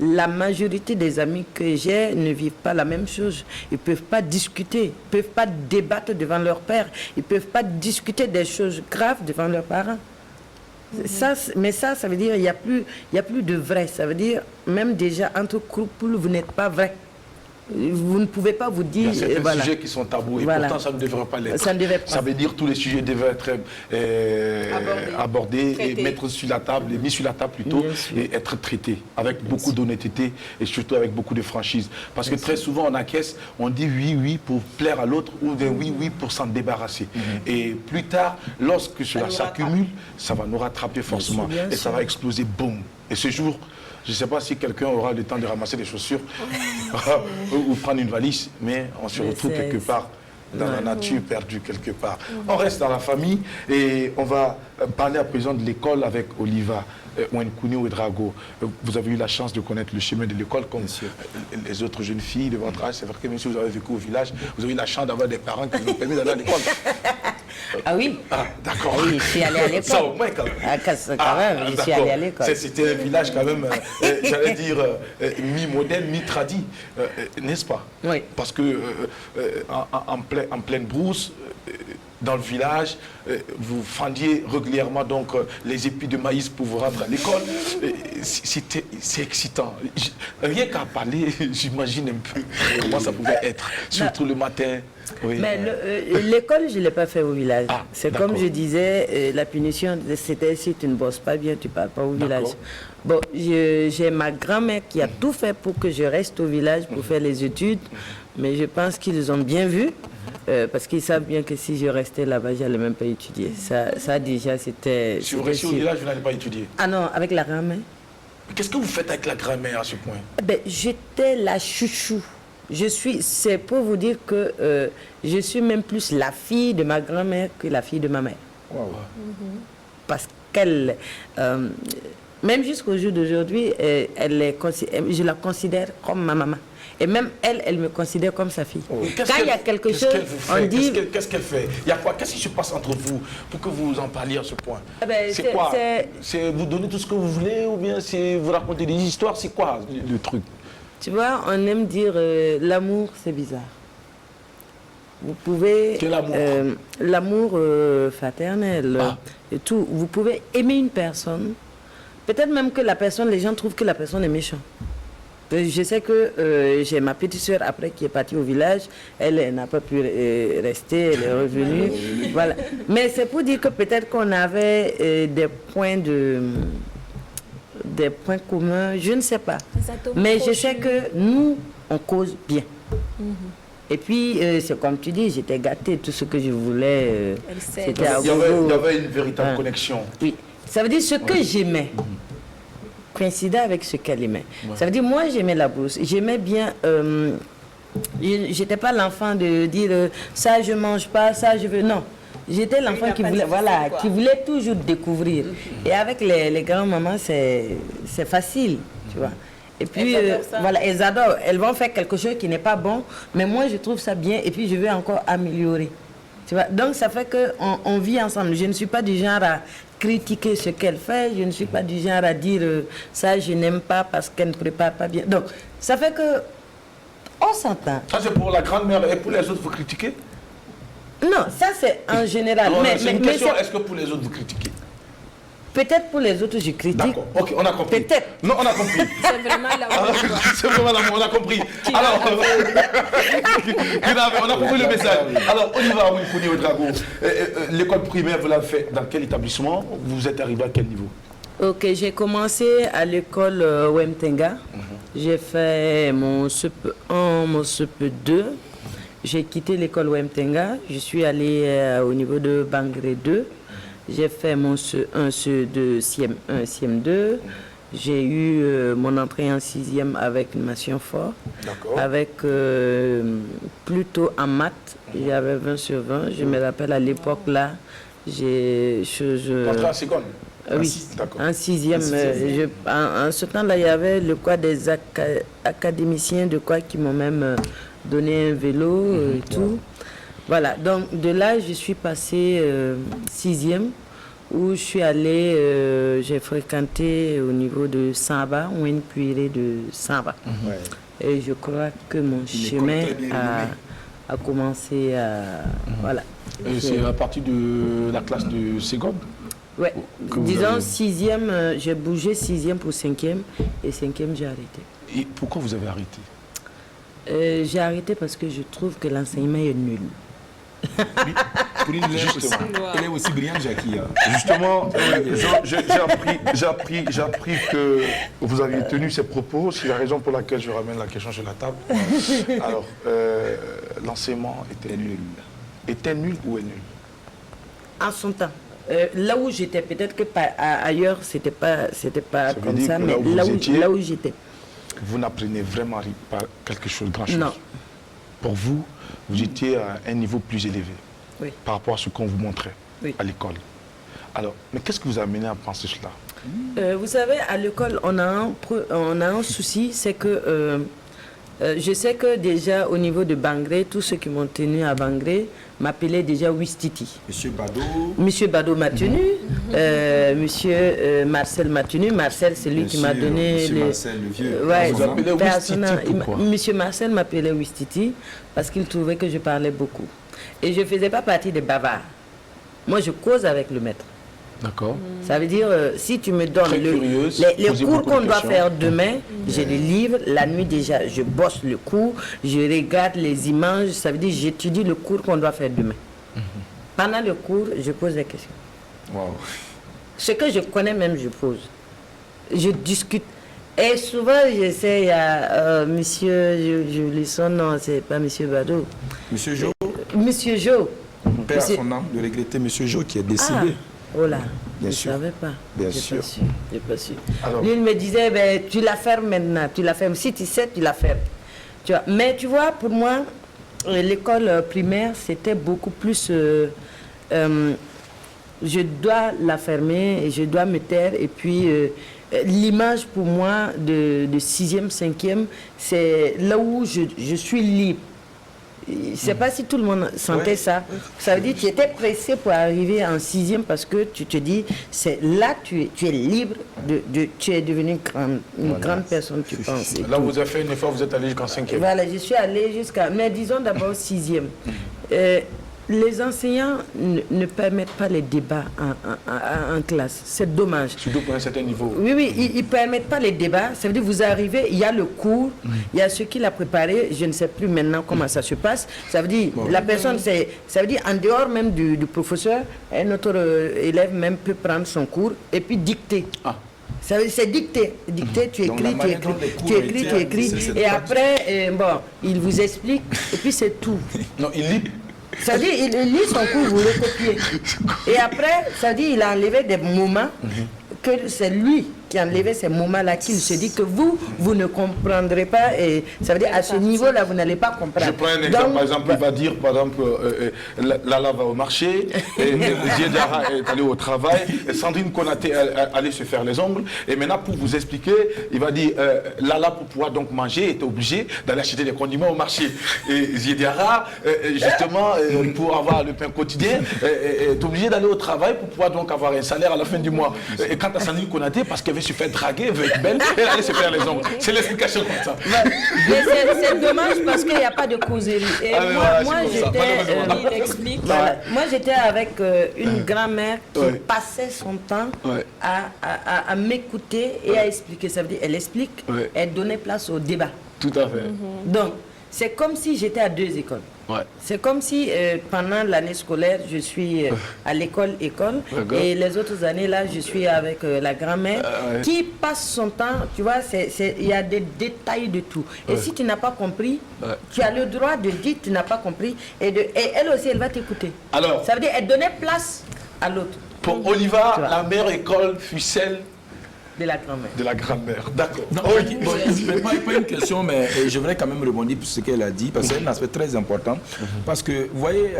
la majorité des amis que j'ai ne vivent pas la même chose. Ils ne peuvent pas discuter, ils ne peuvent pas débattre devant leur père, ils ne peuvent pas discuter des choses graves devant leurs parents. Mais ça veut dire qu'il n'y a plus de vrai. Ça veut dire, même déjà, entre couples, vous n'êtes pas vrai. Vous ne pouvez pas vous dire... Il y a certains sujets qui sont tabous et pourtant ça ne devrait pas l'être. Ça veut dire que tous les sujets devraient être abordés et mettre sur la table, mis sur la table plutôt, et être traités avec beaucoup d'honnêteté et surtout avec beaucoup de franchise. Parce que très souvent on encaisse, on dit oui pour plaire à l'autre ou bien oui pour s'en débarrasser. Et plus tard, lorsque cela s'accumule, ça va nous rattraper forcément et ça va exploser, boum. Et ce jour... Je ne sais pas si quelqu'un aura le temps de ramasser des chaussures ou prendre une valise, mais on se retrouve quelque part dans la nature, perdu quelque part. On reste dans la famille et on va parler à présent de l'école avec Oliva. Wenkouni Ouedraogo, vous avez eu la chance de connaître le chemin de l'école comme les autres jeunes filles de votre âge. C'est vrai que même si vous avez vécu au village, vous avez eu la chance d'avoir des parents qui vous ont permis d'aller à l'école. Ah oui. Ah, d'accord. Oui, je suis allé à l'école. Ça au moins quand même. Quand même, je suis allé à l'école. C'était un village quand même, j'allais dire, mi-moderne, mi-tradi, n'est-ce pas? Oui. Parce que en pleine brousse, dans le village, vous fendiez régulièrement donc les épis de maïs pour vous rendre à l'école. C'est excitant. Rien qu'à parler, j'imagine un peu comment ça pouvait être, surtout le matin. Oui. Mais l'école, je ne l'ai pas fait au village. Ah, c'est comme je disais, la punition, c'était si tu ne bosses pas bien, tu ne pars pas au village. Bon, j'ai ma grand-mère qui a tout fait pour que je reste au village pour faire les études, mais je pense qu'ils ont bien vu, parce qu'ils savent bien que si je restais là-bas, je n'allais même pas étudier. Ça déjà, c'était... Si vous restez au village, vous n'allez pas étudier? Ah non, avec la grand-mère. Qu'est-ce que vous faites avec la grand-mère à ce point? J'étais la chouchou. C'est pour vous dire que je suis même plus la fille de ma grand-mère que la fille de ma mère. Wow. Parce qu'elle, même jusqu'au jour d'aujourd'hui, je la considère comme ma maman. Et même elle me considère comme sa fille. Quand il y a quelque chose, on dit... Qu'est-ce qu'elle fait? Il y a quoi? Qu'est-ce qui se passe entre vous pour que vous en parliez à ce point? C'est quoi? C'est vous donner tout ce que vous voulez ou bien c'est vous raconter des histoires? C'est quoi le truc? Tu vois, on aime dire l'amour, c'est bizarre. Vous pouvez... Quel amour? L'amour fraternel et tout. Vous pouvez aimer une personne. Peut-être même que la personne, les gens trouvent que la personne est méchante. Je sais que j'ai ma petite soeur après qui est partie au village. Elle n'a pas pu rester, elle est revenue. Voilà. Mais c'est pour dire que peut-être qu'on avait des points communs, je ne sais pas. Mais je sais que nous, on cause bien. Et puis, c'est comme tu dis, j'étais gâtée, tout ce que je voulais, c'était à Il y avait une véritable connexion. Oui. Ça veut dire ce que j'aimais coïncidait avec ce qu'elle aimait. Ça veut dire, moi, j'aimais la bourse. J'aimais bien... j'étais pas l'enfant de dire ça, je mange pas, ça, je veux... Non. J'étais l'enfant qui voulait, qui voulait toujours découvrir. Et avec les grands-mamans, c'est facile, tu vois. Et puis, voilà, elles adorent. Elles vont faire quelque chose qui n'est pas bon, mais moi, je trouve ça bien et puis je vais encore améliorer. Tu vois. Donc, ça fait qu'on vit ensemble. Je ne suis pas du genre à critiquer ce qu'elle fait. Je ne suis pas du genre à dire ça, je n'aime pas parce qu'elle ne prépare pas bien. Donc, ça fait que on s'entend. Ça, c'est pour la grand-mère et pour les autres, vous critiquez? Non, ça c'est en général. C'est une question, est-ce que pour les autres vous critiquez? Peut-être pour les autres je critique. D'accord, ok, on a compris. Peut-être. Non, on a compris. C'est vraiment l'amour. C'est vraiment l'amour, on a compris. Alors, on a compris le message. Alors, on y va, Wenkouni Ouedraogo. L'école primaire, vous l'avez fait dans quel établissement? Vous êtes arrivé à quel niveau? Ok, j'ai commencé à l'école Wemtenga. J'ai fait mon CEP1, mon CEP2. J'ai quitté l'école Wemtenga. Je suis allé au niveau de Bangré 2. J'ai fait mon CE1, CE2, CM1, CM2. J'ai eu mon entrée en 6e avec une mention forte. Avec plutôt en maths. J'avais 20 sur 20. Je me rappelle à l'époque là, j'ai... Entrée en seconde? Oui, en 6e. En ce temps-là, il y avait le quoi des académiciens de quoi qui m'ont même donné un vélo et tout. Voilà, donc de là, je suis passée 6e, où je suis allée, j'ai fréquenté au niveau de Samba, ou une puérée de Samba. Et je crois que mon chemin a commencé à... Voilà. C'est à partir de la classe de seconde? Oui, disons 6e, j'ai bougé 6e pour 5e, et 5e, j'ai arrêté. Et pourquoi vous avez arrêté? J'ai arrêté parce que je trouve que l'enseignement est nul. Elle est aussi brillante, Jackie. Justement, j'ai appris que vous aviez tenu ces propos. C'est la raison pour laquelle je ramène la question sur la table. Alors, l'enseignement était nul. Était nul ou est nul? En son temps. Là où j'étais, peut-être que ailleurs, c'était pas comme ça, mais là où j'étais. Vous n'apprenez vraiment pas quelque chose de grand-chose. Non. Pour vous, vous étiez à un niveau plus élevé par rapport à ce qu'on vous montrait à l'école. Alors, mais qu'est-ce qui vous a amené à penser cela? Vous savez, à l'école, on a un souci, c'est que je sais que déjà au niveau de Bangré, tous ceux qui m'ont tenu à Bangré m'appelaient déjà Ouistiti. Monsieur Bado m'a tenu, monsieur Marcel m'a tenu. Marcel, c'est lui qui m'a donné monsieur Marcel, le vieux. Ouais, vous appelez Ouistiti, pourquoi? Monsieur Marcel m'appelait Ouistiti parce qu'il trouvait que je parlais beaucoup. Et je ne faisais pas partie des bavards. Moi, je cause avec le maître. D'accord. Ça veut dire, si tu me donnes les cours qu'on doit faire demain, je les livre. La nuit déjà, je bosse le cours, je regarde les images. Ça veut dire, j'étudie le cours qu'on doit faire demain. Pendant le cours, je pose des questions. Wow. Ce que je connais même, je pose. Je discute. Et souvent, j'essaie à monsieur, je lis son nom, c'est pas monsieur Bado. Monsieur Jo. Monsieur Jo. Père à son âme, de regretter monsieur Jo qui est décédé. Oh là, Bien je sûr. ne savais pas. Bien J'ai sûr. pas su. J'ai pas su. Alors- Lui, il me disait, ben, tu la fermes maintenant, tu la fermes. Si tu sais, tu la fermes. Tu vois. Mais tu vois, pour moi, l'école primaire, c'était beaucoup plus... je dois la fermer et je dois me taire. Et puis, l'image pour moi de 6e, 5e, c'est là où je suis libre. Je ne sais pas si tout le monde sentait ça. Ça veut dire que tu étais pressé pour arriver en 6e parce que tu te dis, c'est là tu es libre, tu es devenu une grande personne, tu penses. et Là, tout. vous avez fait un effort, vous êtes allé jusqu'en 5e. Voilà, je suis allée jusqu'à... Mais disons d'abord 6e. Les enseignants ne permettent pas les débats en classe. C'est dommage. Surtout pour un certain niveau. Oui, ils ne permettent pas les débats. Ça veut dire que vous arrivez, il y a le cours, il y a ceux qui l'ont préparé, je ne sais plus maintenant comment ça se passe. Ça veut dire, la personne, ça veut dire en dehors même du professeur, un autre élève même peut prendre son cours et puis dicter. Ah. C'est dicté. Dicté, tu Donc, écris, la tu manière dont les écris, cours tu ont écris, été tu écris. administrés, c'est Et pas après, bon, il vous explique et puis c'est tout. Non, il lit. Ça veut dire, il lit son cours, vous le copiez. Et après, ça veut dire, il a enlevé des moments que c'est lui qui a enlevé ces moments-là, qu'il se dit que vous ne comprendrez pas. Et ça veut dire, à ce niveau-là, vous n'allez pas comprendre. Je prends un exemple, Donc, par exemple, il va dire, par exemple, Lala va au marché, Diedara est allé au travail, et Sandrine Konaté est allée se faire les ongles, et maintenant, pour vous expliquer, il va dire, Lala, pour pouvoir donc manger, était obligé d'aller acheter des condiments au marché. Et Diedara, justement, pour avoir le pain quotidien, est obligé d'aller au travail pour pouvoir donc avoir un salaire à la fin du mois. Et quant à Sandrine Konaté, parce qu'elle veut se faire draguer, elle veut être belle, elle allait se faire les ongles. C'est l'explication comme ça. mais c'est dommage parce qu'il n'y a pas de causerie. Et Ah, mais voilà, moi c'est comme ça. j'étais... Il explique. Voilà. Moi, j'étais avec une grand-mère qui passait son temps à m'écouter et à expliquer. Ça veut dire, elle explique, elle donnait place au débat. Tout à fait. Donc, c'est comme si j'étais à 2 écoles. Ouais. C'est comme si pendant l'année scolaire, je suis à l'école et les autres années là, je suis avec la grand-mère qui passe son temps, tu vois, il y a des détails de tout. Et si tu n'as pas compris, tu as le droit de dire tu n'as pas compris et elle aussi, elle va t'écouter. Alors, Ça veut dire elle donnait place à l'autre, pour Oliva, Tu vois. la meilleure école fut celle de la grand-mère. de la grand-mère. D'accord. Non, pas une question, mais je voudrais quand même rebondir sur ce qu'elle a dit, parce que c'est un aspect très important. Parce que, vous voyez,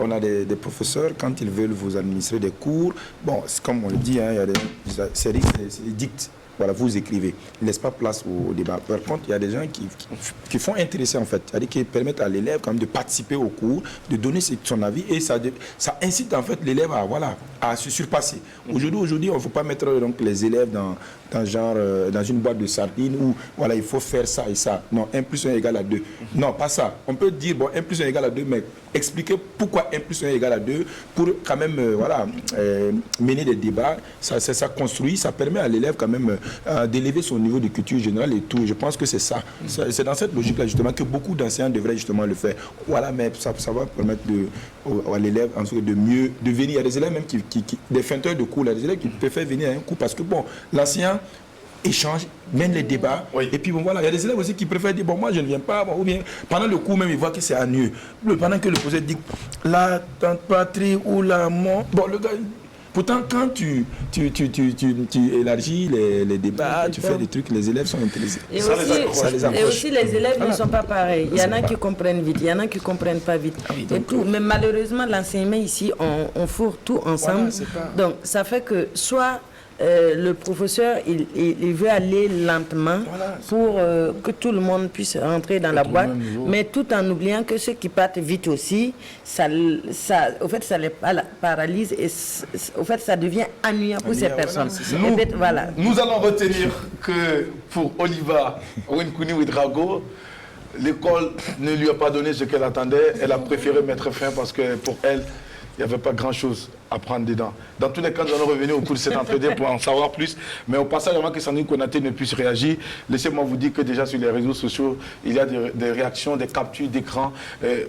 on a des professeurs, quand ils veulent vous administrer des cours, bon, comme on le dit, hein, il y a des dictes. Voilà, vous écrivez. Ils ne laissent pas place au débat. Par contre, il y a des gens qui font intéresser, en fait. C'est-à-dire qu'ils permettent à l'élève quand même de participer au cours, de donner son avis, et ça incite en fait l'élève à se surpasser. Aujourd'hui, on ne faut pas mettre donc, les élèves dans une boîte de sardines où voilà, il faut faire ça et ça. Non, 1 plus 1 égale à 2. Non, pas ça. On peut dire, bon, 1 plus 1 égale à 2, mais expliquer pourquoi 1 plus 1 égale à 2 pour quand même mener des débats. Ça construit, ça permet à l'élève quand même d'élever son niveau de culture générale et tout. Je pense que c'est ça. C'est dans cette logique-là justement que beaucoup d'enseignants devraient justement le faire. Voilà, mais ça va permettre à l'élève de mieux devenir. Il y a des élèves même des feinteurs de cours, il y a des élèves qui préfèrent venir à un cours parce que bon, l'enseignant échange, mène les débats, et puis bon voilà, il y a des élèves aussi qui préfèrent dire bon moi je ne viens pas, bon, ou bien pendant le cours même ils voient que c'est ennuyeux. Pendant que le professeur dit la tante patrie ou la mort, bon le gars, pourtant quand tu élargis les débats, tu fais des trucs, les élèves sont intéressés. Et les aussi les élèves ne sont pas pareils. Il y en a qui comprennent vite, il y en a qui ne comprennent pas vite. Et tout. Mais malheureusement, l'enseignement ici, on fourre tout ensemble. Voilà, donc ça fait que soit le professeur, il veut aller lentement pour que tout le monde puisse rentrer dans la boîte, mais tout en oubliant que ceux qui partent vite aussi, au fait, ça les paralyse et au fait, ça devient ennuyant pour ces personnes. Voilà. Nous allons retenir que pour Oliva Wenkouni Ouedraogo, l'école ne lui a pas donné ce qu'elle attendait. Elle a préféré mettre fin parce que pour elle, il n'y avait pas grand-chose à prendre dedans. Dans tous les cas, nous allons revenir au cours de cet entretien pour en savoir plus. Mais au passage, avant que Sandrine Konaté ne puisse réagir, laissez-moi vous dire que déjà sur les réseaux sociaux, il y a des réactions, des captures d'écran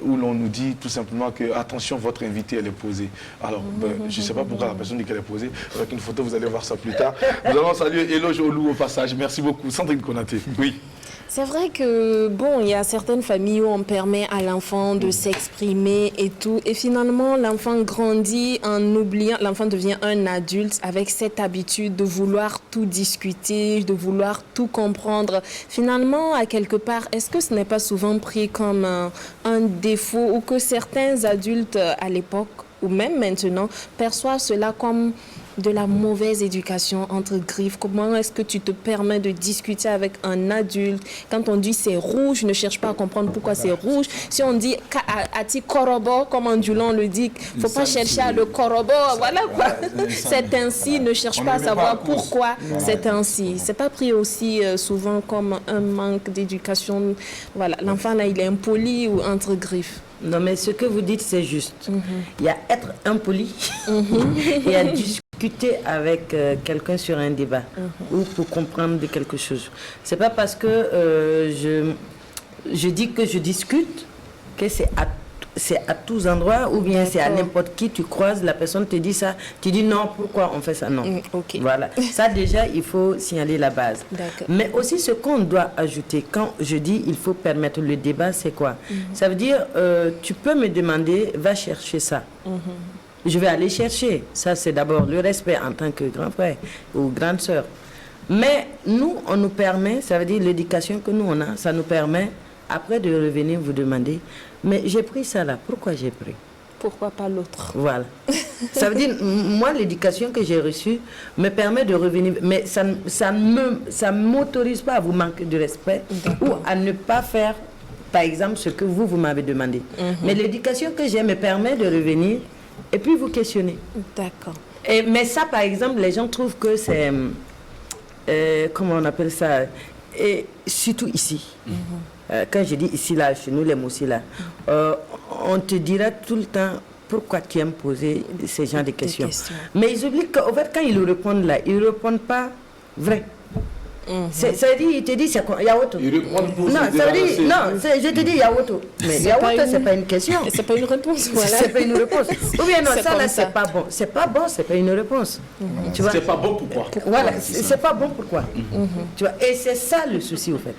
où l'on nous dit tout simplement que, attention, votre invitée, elle est posée. Alors, je ne sais pas pourquoi la personne dit qu'elle est posée. Avec une photo, vous allez voir ça plus tard. Nous allons saluer Eloge Olou au passage. Merci beaucoup. Sandrine Konaté. Oui. C'est vrai que, bon, il y a certaines familles où on permet à l'enfant de s'exprimer et tout. Et finalement, l'enfant grandit en oubliant, l'enfant devient un adulte avec cette habitude de vouloir tout discuter, de vouloir tout comprendre. Finalement, à quelque part, est-ce que ce n'est pas souvent pris comme un défaut ou que certains adultes à l'époque ou même maintenant perçoivent cela comme de la mauvaise éducation entre griffes? Comment est-ce que tu te permets de discuter avec un adulte? Quand on dit c'est rouge, ne cherche pas à comprendre pourquoi c'est rouge. Si on dit ati korobo, comme en Djoulon le dit, il ne faut pas chercher à le korobo. Voilà quoi. C'est ainsi, ne cherche pas à savoir pourquoi c'est ainsi. C'est pas pris aussi souvent comme un manque d'éducation. Voilà, l'enfant là, il est impoli ou entre griffes. Non, mais ce que vous dites, c'est juste. Il y a être impoli et il y a discuter avec quelqu'un sur un débat ou pour comprendre de quelque chose. C'est pas parce que je dis que je discute que c'est à tous endroits ou bien c'est à n'importe qui tu croises, la personne te dit ça, tu dis non, pourquoi on fait ça? Non. Voilà. Ça déjà, il faut signaler la base. Mais aussi ce qu'on doit ajouter, quand je dis il faut permettre le débat, c'est quoi? Ça veut dire, tu peux me demander, va chercher ça. Je vais aller chercher. Ça, c'est d'abord le respect en tant que grand frère ou grande sœur. Mais nous, on nous permet, ça veut dire l'éducation que nous, on a, ça nous permet, après de revenir vous demander, mais j'ai pris ça là, pourquoi j'ai pris? Pourquoi pas l'autre? Voilà. Ça veut dire, moi, l'éducation que j'ai reçue me permet de revenir, mais ça ne m'autorise pas à vous manquer de respect ou à ne pas faire, par exemple, ce que vous m'avez demandé. Mais l'éducation que j'ai me permet de revenir et puis vous questionner. D'accord. Mais ça, par exemple, les gens trouvent que c'est... comment on appelle ça? Et surtout ici. Quand je dis ici, là, chez nous, les moussis, là, on te dira tout le temps pourquoi tu aimes poser ces genres de questions. Mais ils oublient qu'en fait, quand ils répondent là, ils ne répondent pas vrai. Ça veut dire, il te dit, c'est quoi? Yaoto. Non, ça veut dire, non, je te dis Yaoto. Mais Yaoto, c'est pas une question. C'est pas une réponse, voilà. C'est pas une réponse. Ou bien non, ça là, c'est pas bon. C'est pas bon, c'est pas une réponse. Tu vois? C'est pas bon, pourquoi? Voilà, c'est pas bon, pourquoi? Tu vois? Et c'est ça le souci, au fait.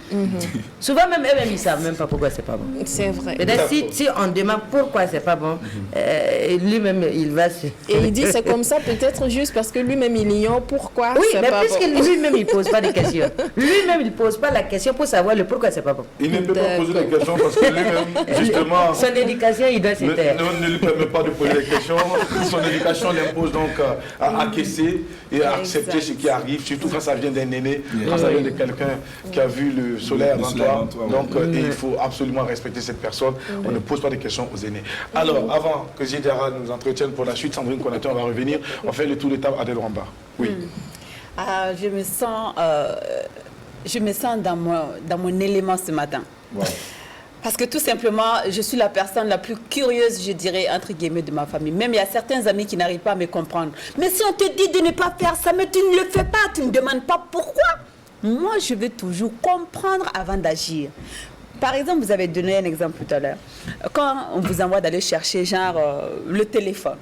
Souvent, même eux-mêmes, ils ne savent même pas pourquoi c'est pas bon. C'est vrai. Peut-être si on demande pourquoi c'est pas bon, lui-même, il va se... Et il dit, c'est comme ça, peut-être juste parce que lui-même, il ignore pourquoi oui, c'est mais pas puisque bon. lui-même, il ne pose pas de questions. Lui-même, il ne pose pas la question pour savoir le pourquoi c'est pas bon. Il ne peut pas poser des questions parce que lui-même, justement... Son éducation, il doit se taire. Ne lui permet pas de poser des questions. Son éducation l'impose donc à acquiescer et à accepter ce qui arrive, surtout quand ça vient d'un aîné, quand ça vient de quelqu'un qui a vu le soleil avant toi. Donc, il faut absolument respecter cette personne. On ne pose pas de questions aux aînés. Alors, avant que Zidara nous entretienne pour la suite, Sandrine Konaté, on va revenir. On fait le tour de table Adèle Ramba. Oui. Je me sens dans mon élément ce matin. Wow. Parce que tout simplement, je suis la personne la plus curieuse, je dirais, entre guillemets, de ma famille. Même il y a certains amis qui n'arrivent pas à me comprendre. Mais si on te dit de ne pas faire ça, mais tu ne le fais pas, tu ne demandes pas pourquoi. Moi, je veux toujours comprendre avant d'agir. Par exemple, vous avez donné un exemple tout à l'heure. Quand on vous envoie d'aller chercher, genre, le téléphone.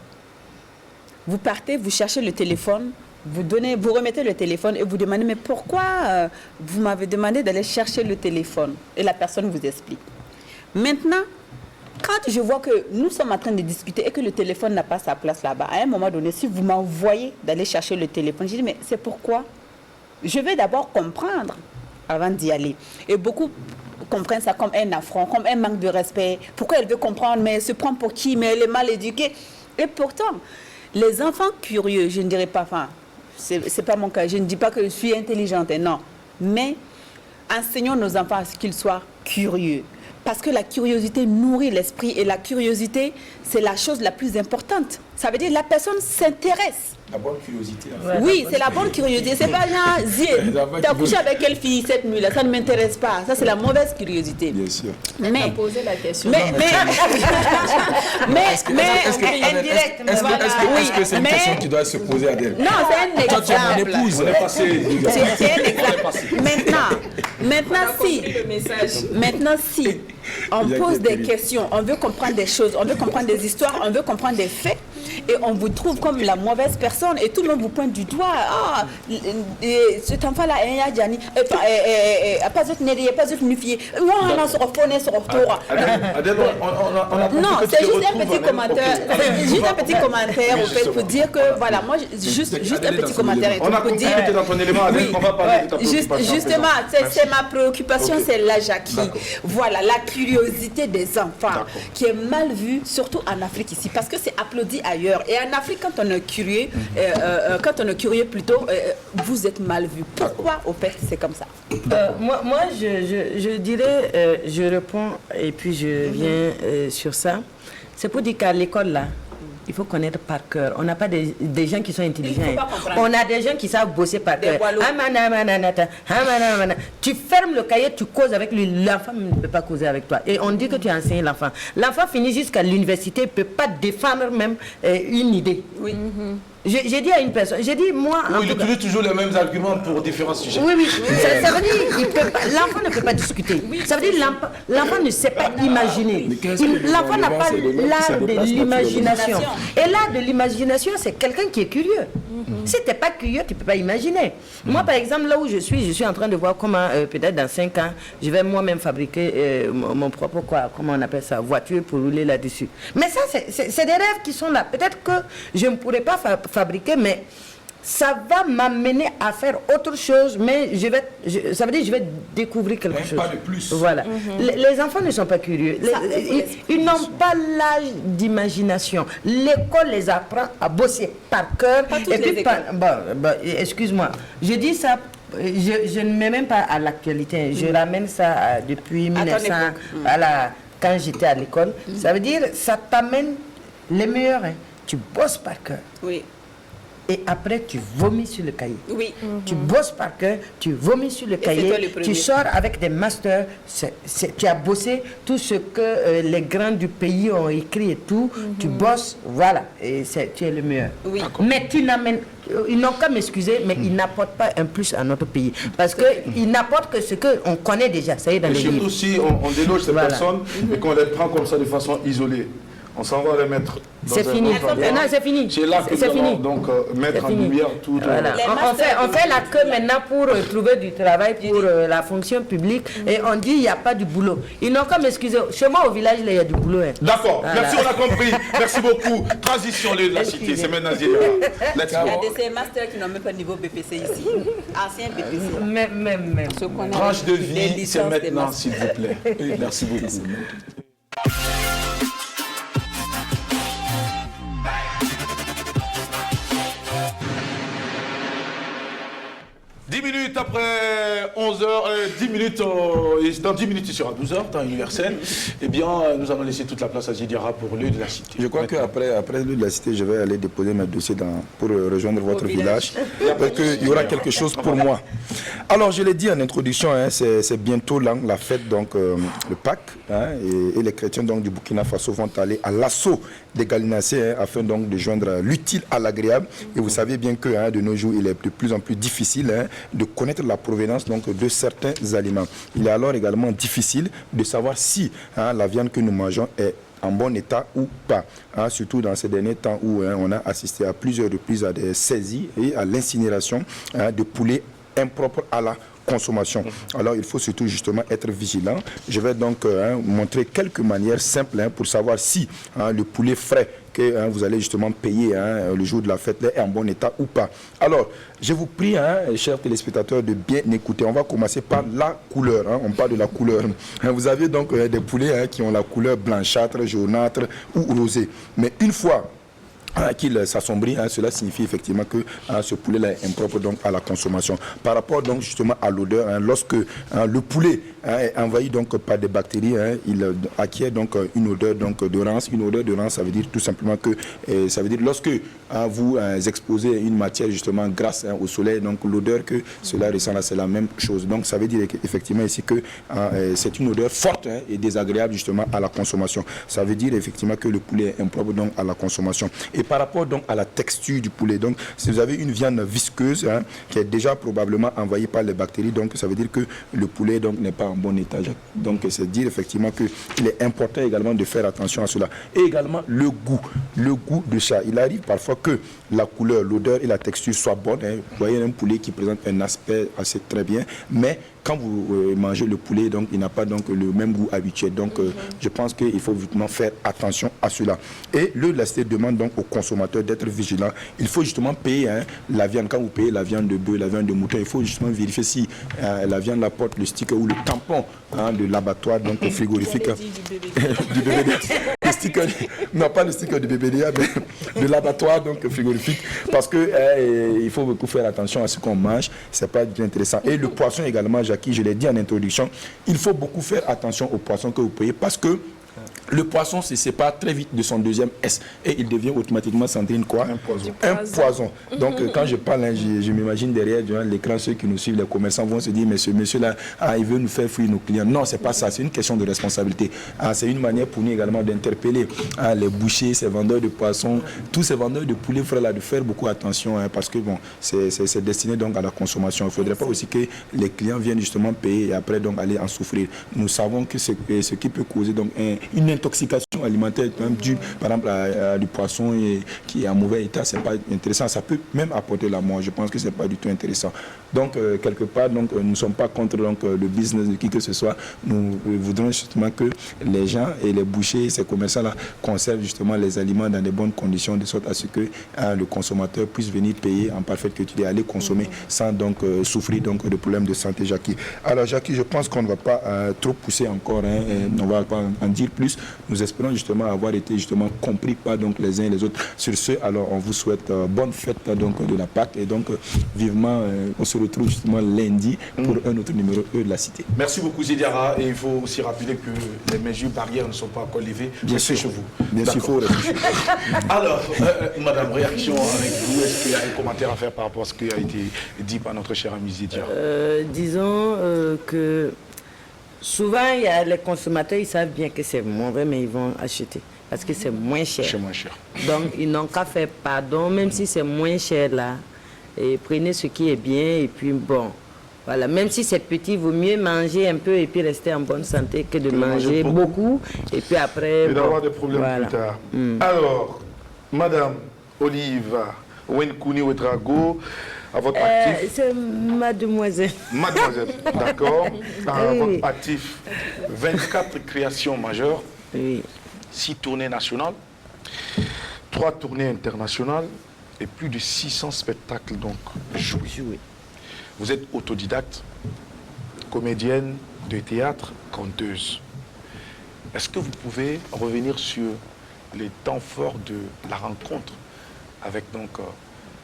Vous partez, vous cherchez le téléphone, vous remettez le téléphone et vous demandez, mais pourquoi vous m'avez demandé d'aller chercher le téléphone? Et la personne vous explique. Maintenant, quand je vois que nous sommes en train de discuter et que le téléphone n'a pas sa place là-bas, à un moment donné, si vous m'envoyez d'aller chercher le téléphone, je dis, mais c'est pourquoi? Je vais d'abord comprendre avant d'y aller. Et beaucoup comprennent ça comme un affront, comme un manque de respect. Pourquoi elle veut comprendre? Mais elle se prend pour qui? Mais elle est mal éduquée. Et pourtant, les enfants curieux, je ne dirais pas, enfin, c'est pas mon cas. Je ne dis pas que je suis intelligente, non. Mais enseignons nos enfants à ce qu'ils soient curieux. Parce que la curiosité nourrit l'esprit et la curiosité, c'est la chose la plus importante. Ça veut dire que la personne s'intéresse. La bonne curiosité. Oui, c'est la bonne curiosité. C'est pas genre, t'as couché avec quelle fille cette nuit-là, ça ne m'intéresse pas. Ça, c'est la mauvaise curiosité. Bien sûr. Mais poser la question. Est-ce que c'est une question qui doit se poser à Adèle? Non, c'est un exemple. Toi, tu es mon épouse. On est passé. C'est un exemple. Maintenant, si on pose des questions, on veut comprendre des choses, on veut comprendre des histoires, on veut comprendre des faits, et on vous trouve comme la mauvaise personne, et tout le monde vous pointe du doigt. Ah, cet enfant-là, il y a Gianni, pas une fille. Non, c'est juste un petit commentaire. Juste un petit commentaire, au fait, pour dire que, voilà, moi, juste un petit commentaire. On a compris que tu es dans ton élément, on va parler de ta préoccupation. Justement, c'est ma préoccupation, c'est la Jackie. Voilà, la curiosité des enfants, qui est mal vue, surtout en Afrique ici, parce que c'est applaudi ailleurs. Et en Afrique, quand on est curieux, plutôt, vous êtes mal vu. Pourquoi, au fait, c'est comme ça? Moi, je dirais, je réponds et puis je viens sur ça. C'est pour dire qu'à l'école, là, il faut connaître par cœur. On n'a pas des gens qui sont intelligents. On a des gens qui savent bosser par cœur. Tu fermes le cahier, tu causes avec lui. L'enfant ne peut pas causer avec toi. Et on dit que tu as enseigné l'enfant. L'enfant finit jusqu'à l'université, ne peut pas défendre même une idée. Oui. J'ai dit à une personne, j'ai dit moi... Oui, il utilise toujours les mêmes arguments pour différents sujets. Oui. Ça veut dire l'enfant ne peut pas discuter. Ça veut dire l'enfant ne sait pas imaginer. L'enfant n'a pas l'art de l'imagination. Et l'art de l'imagination, c'est quelqu'un qui est curieux. Si tu n'es pas curieux, tu ne peux pas imaginer. Moi, par exemple, là où je suis en train de voir comment, peut-être dans 5 ans, je vais moi-même fabriquer mon propre, comment on appelle ça, voiture pour rouler là-dessus. Mais ça, c'est des rêves qui sont là. Peut-être que je ne pourrais pas fabriquer, mais ça va m'amener à faire autre chose, mais ça veut dire que je vais découvrir quelque chose. Pas de plus. Voilà. Les enfants ne sont pas curieux. Ils n'ont pas l'âge d'imagination. L'école les apprend à bosser par cœur. Et puis, excuse-moi, je dis ça. Je ne mets même pas à l'actualité. Je ramène ça depuis 1900, quand j'étais à l'école. Ça veut dire ça t'amène les meilleurs. Tu bosses par cœur. Oui. Et après, tu vomis sur le cahier. Oui. Tu bosses par cœur, tu vomis sur le cahier, tu sors avec des masters, tu as bossé tout ce que les grands du pays ont écrit et tout, tu bosses, voilà, et tu es le meilleur. Oui. Mais tu n'amènes... Ils n'ont qu'à m'excuser, mais ils n'apportent pas un plus à notre pays. Parce qu'ils n'apportent que ce qu'on connaît déjà, ça y est, dans les livres. Surtout si on déloge ces personnes et qu'on les prend comme ça de façon isolée. On s'en va les mettre dans c'est fini. Non, c'est fini. C'est là que nous allons donc mettre en lumière tout. Voilà. On fait la queue maintenant pour trouver du travail pour la fonction publique et on dit il n'y a pas de boulot. Ils n'ont qu'à m'excuser. Chez moi au village, il y a du boulot. D'accord. Voilà. Merci, on a compris. Merci beaucoup. Transition de la cité. C'est maintenant Zélia. Il y a des masters qui n'ont même pas de niveau BPC ici. Ancien BPC. Même. Tranche de vie, c'est maintenant, s'il vous plaît. Merci beaucoup. 10 minutes après 11h, 10 minutes, dans 10 minutes il sera 12h, temps universel. Eh bien, nous allons laisser toute la place à Zidiara pour l'œil de la cité. Je crois qu'après l'œil de la cité, je vais aller déposer mes dossiers pour rejoindre votre village. Parce qu'il y aura quelque chose pour moi. Alors, je l'ai dit en introduction, c'est bientôt là, la fête, donc le Pâques. Et les chrétiens donc, du Burkina Faso vont aller à l'assaut des Galinacés afin donc de joindre l'utile à l'agréable. Et vous savez bien que de nos jours, il est de plus en plus difficile de connaître la provenance donc, de certains aliments. Il est alors également difficile de savoir si la viande que nous mangeons est en bon état ou pas. Surtout dans ces derniers temps où on a assisté à plusieurs reprises à des saisies et à l'incinération de poulets impropres à la consommation. Alors il faut surtout justement être vigilant. Je vais donc montrer quelques manières simples pour savoir si le poulet frais que vous allez justement payer le jour de la fête est en bon état ou pas. Alors, je vous prie, chers téléspectateurs, de bien écouter. On va commencer par la couleur. On parle de la couleur. Vous avez donc des poulets qui ont la couleur blanchâtre, jaunâtre ou rosée. Mais une fois qu'il s'assombrit, cela signifie effectivement que ce poulet-là est impropre donc à la consommation. Par rapport donc justement à l'odeur, lorsque le poulet est envahi donc par des bactéries, il acquiert donc une odeur donc de rance. Une odeur de rance, ça veut dire tout simplement que ça veut dire lorsque vous exposez une matière justement grasse au soleil, donc l'odeur que cela ressent là, c'est la même chose. Donc ça veut dire effectivement ici que c'est une odeur forte et désagréable justement à la consommation. Ça veut dire effectivement que le poulet est impropre donc à la consommation. Et par rapport donc à la texture du poulet, donc si vous avez une viande visqueuse qui est déjà probablement envahie par les bactéries, donc ça veut dire que le poulet donc n'est pas en bon état. Donc c'est dire effectivement qu'il est important également de faire attention à cela. Et également le goût de ça. Il arrive parfois que la couleur, l'odeur et la texture soient bonnes. Vous voyez un poulet qui présente un aspect assez très bien, mais quand vous mangez le poulet, donc il n'a pas donc le même goût habituel. Donc je pense qu'il faut justement faire attention à cela. Et la cité demande donc aux consommateurs d'être vigilants. Il faut justement payer la viande. Quand vous payez la viande de bœuf, la viande de mouton, il faut justement vérifier si la viande la porte le sticker ou le tampon de l'abattoir donc frigorifique du BBD. Le sticker, non pas le sticker du BBD, mais de l'abattoir donc frigorifique, parce que il faut beaucoup faire attention à ce qu'on mange. C'est pas bien intéressant. Et le poisson également, Jackie, je l'ai dit en introduction, il faut beaucoup faire attention au poisson que vous payez, parce que le poisson se sépare très vite de son deuxième S et il devient automatiquement, Sandrine, quoi? Un poison. Donc quand je parle, je m'imagine derrière l'écran, ceux qui nous suivent, les commerçants vont se dire, mais ce monsieur-là, il veut nous faire fuir nos clients. Non, c'est pas ça, c'est une question de responsabilité. C'est une manière pour nous également d'interpeller les bouchers, ces vendeurs de poissons, tous ces vendeurs de poulet, frère, de faire beaucoup attention, parce que bon, c'est destiné donc à la consommation. Il ne faudrait pas aussi que les clients viennent justement payer et après donc aller en souffrir. Nous savons que ce qui peut causer donc une intoxication alimentaire, même due par exemple à du poisson qui est en mauvais état, c'est pas intéressant. Ça peut même apporter la mort. Je pense que c'est pas du tout intéressant. Donc quelque part, donc nous ne sommes pas contre donc le business de qui que ce soit. Nous voudrons justement que les gens et les bouchers, ces commerçants-là conservent justement les aliments dans de bonnes conditions, de sorte à ce que le consommateur puisse venir payer en parfaite quiétude et aller consommer sans donc souffrir donc de problèmes de santé, Jackie. Alors Jackie, je pense qu'on ne va pas trop pousser encore, on va pas en dire plus. Nous espérons justement avoir été justement compris par donc les uns et les autres. Sur ce, alors on vous souhaite bonne fête donc de la Pâque et donc vivement on se retrouve justement lundi pour un autre numéro de la Cité. Merci beaucoup Zidiara, et il faut aussi rappeler que les mesures barrières ne sont pas encore levées. Bien sûr, chez vous. Bien sûr, il faut réfléchir. Alors, madame, réaction avec vous, est-ce qu'il y a un commentaire à faire par rapport à ce qui a été dit par notre cher ami Zidiara? Disons que souvent, il y a les consommateurs, ils savent bien que c'est mauvais, mais ils vont acheter parce que c'est moins cher. C'est moins cher. Donc, ils n'ont qu'à faire pardon, même si c'est moins cher là. Et prenez ce qui est bien et puis bon. Voilà, même si c'est petit, il vaut mieux manger un peu et puis rester en bonne santé que de manger beaucoup et puis après... Et d'avoir des problèmes plus tard. Alors, madame Olive Wenkouni Ouedrago, à votre actif... C'est mademoiselle. Mademoiselle, d'accord. À votre actif, 24 créations majeures, 6 tournées nationales, 3 tournées internationales et plus de 600 spectacles donc joués. Vous êtes autodidacte, comédienne de théâtre, conteuse. Est-ce que vous pouvez revenir sur les temps forts de la rencontre avec donc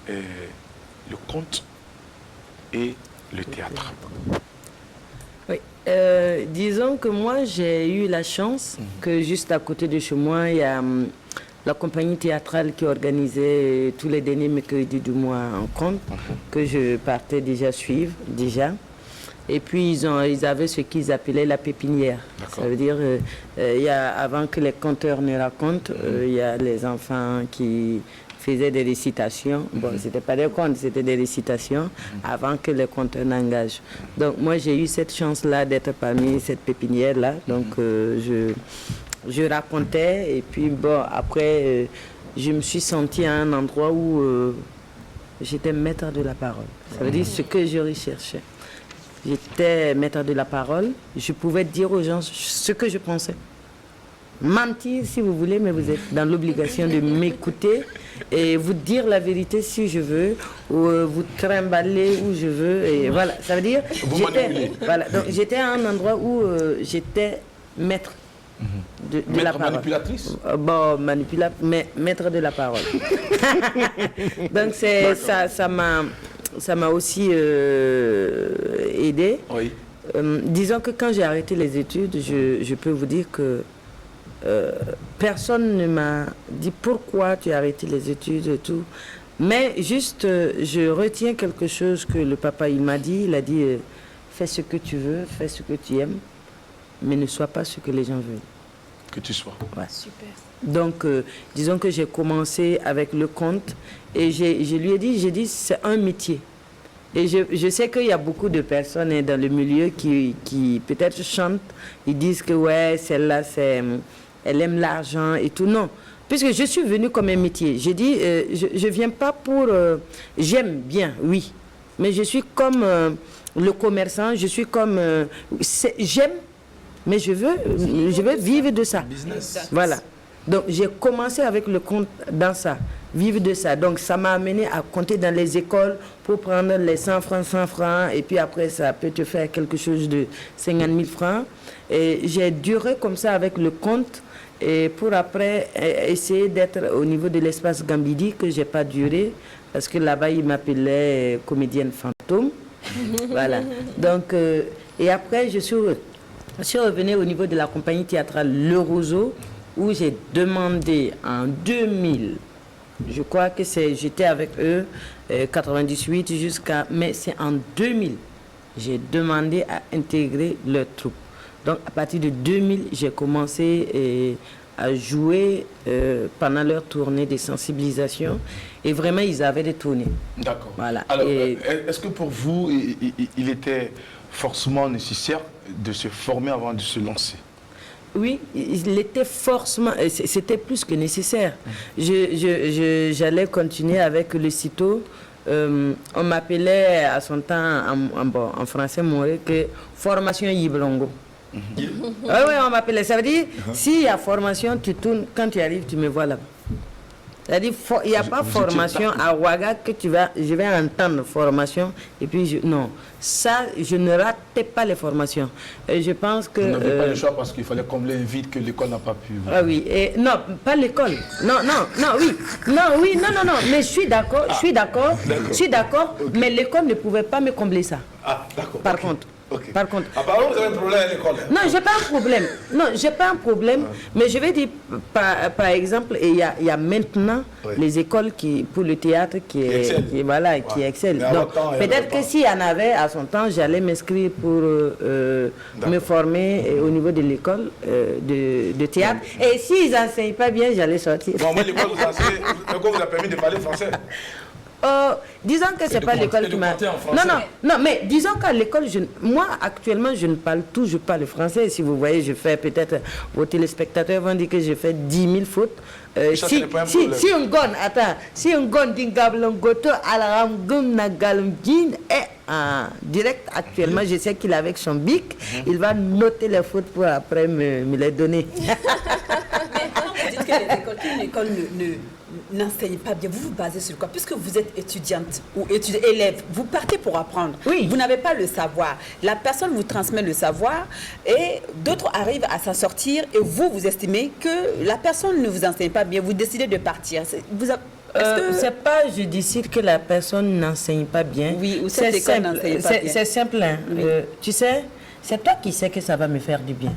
le conte et le théâtre? Oui, disons que moi j'ai eu la chance que juste à côté de chez moi, il y a la compagnie théâtrale qui organisait tous les derniers mercredis du mois en conte, que je partais déjà suivre, déjà. Et puis ils avaient ce qu'ils appelaient la pépinière. Ça veut dire, avant que les conteurs ne racontent, il y a les enfants qui faisaient des récitations. Bon, c'était pas des contes, c'était des récitations avant que les conteurs n'engagent. Donc moi j'ai eu cette chance-là d'être parmi cette pépinière-là. Donc je racontais et puis bon, après je me suis sentie à un endroit où j'étais maître de la parole. Ça veut dire ce que je recherchais. J'étais maître de la parole, je pouvais dire aux gens ce que je pensais. Mentir si vous voulez, mais vous êtes dans l'obligation de m'écouter et vous dire la vérité si je veux, ou vous trimballer où je veux. Et voilà, ça veut dire, j'étais à un endroit où j'étais maître De Maître la parole. manipulatrice? Bon, manipulatrice, mais maître de la parole. Donc ça m'a aussi aidé. Oui. Disons que quand j'ai arrêté les études, je peux vous dire que personne ne m'a dit pourquoi tu as arrêté les études et tout. Mais juste, je retiens quelque chose que le papa il m'a dit. Il a dit, fais ce que tu veux, fais ce que tu aimes, mais ne sois pas ce que les gens veulent. Que tu sois. Ouais. Super. Donc, disons que j'ai commencé avec le conte et je lui ai dit, j'ai dit, c'est un métier. Et je sais qu'il y a beaucoup de personnes dans le milieu qui peut-être chantent, ils disent que ouais, celle-là, elle aime l'argent et tout. Non, puisque je suis venue comme un métier. J'ai dit, je ne viens pas pour... j'aime bien, oui, mais je suis comme le commerçant, je suis comme... j'aime, mais je veux vivre de ça. Business. Voilà. Donc, j'ai commencé avec le compte dans ça, vivre de ça. Donc, ça m'a amené à compter dans les écoles pour prendre les 100 francs, et puis après, ça peut te faire quelque chose de 50 000 francs. Et j'ai duré comme ça avec le compte, et pour après essayer d'être au niveau de l'espace Gambidi, que je n'ai pas duré, parce que là-bas, ils m'appelaient comédienne fantôme. Voilà. Donc, et après, je suis revenue au niveau de la compagnie théâtrale Le Roseau, où j'ai demandé en 2000, je crois que j'étais avec eux, 98 jusqu'à... Mais c'est en 2000, j'ai demandé à intégrer leur troupe. Donc à partir de 2000, j'ai commencé à jouer pendant leur tournée de sensibilisation. Et vraiment, ils avaient des tournées. D'accord. Voilà. Alors, est-ce que pour vous, il était forcément nécessaire de se former avant de se lancer? Oui, il était forcément, c'était plus que nécessaire. J'allais continuer avec le CITO. On m'appelait à son temps, en français, que formation Yiblongo. Oui, on m'appelait. Ça veut dire, s'il y a formation, tu tournes, quand tu arrives, tu me vois là-bas. C'est-à-dire, il n'y a pas formation à Ouaga que je vais entendre formation et puis non. Ça, je ne ratais pas les formations. Et je pense que... Vous n'avez pas le choix parce qu'il fallait combler un vide que l'école n'a pas pu... Ah oui, et non, pas l'école. Non, mais je suis d'accord, mais l'école ne pouvait pas me combler ça. Ah, d'accord. Par contre. Okay. Par contre. Apparemment, vous avez un problème à l'école. Non, j'ai pas un problème. Non, j'ai pas un problème. Mais je vais dire, par exemple, il y a maintenant les écoles pour le théâtre qui excellent. Donc, peut-être que s'il y en avait à son temps, j'allais m'inscrire pour me former au niveau de l'école de théâtre. Et s'ils n'enseignent pas bien, j'allais sortir. Bon, moi, l'école vous a permis de parler français. Disons que c'est pas l'école qui m'a... Non, mais disons qu'à l'école, moi actuellement, je ne parle toujours pas le français. Si vous voyez, je fais peut-être, vos téléspectateurs vont dire que je fais 10 000 fautes. Si on gonne, attends, si on gonne d'Ingablongoto à la Ramgoum Nagalungin est en direct actuellement, je sais qu'il est avec son bic, il va noter les fautes pour après me les donner. Vous dites que l'école n'enseigne pas bien. Vous vous basez sur quoi? Puisque vous êtes étudiante ou élève, vous partez pour apprendre. Oui. Vous n'avez pas le savoir. La personne vous transmet le savoir et d'autres arrivent à s'en sortir et vous estimez que la personne ne vous enseigne pas bien. Vous décidez de partir. C'est pas judiciaire que la personne n'enseigne pas bien. Oui, ou cette école n'enseigne pas bien. C'est simple. Hein. Oui. Tu sais, c'est toi qui sais que ça va me faire du bien.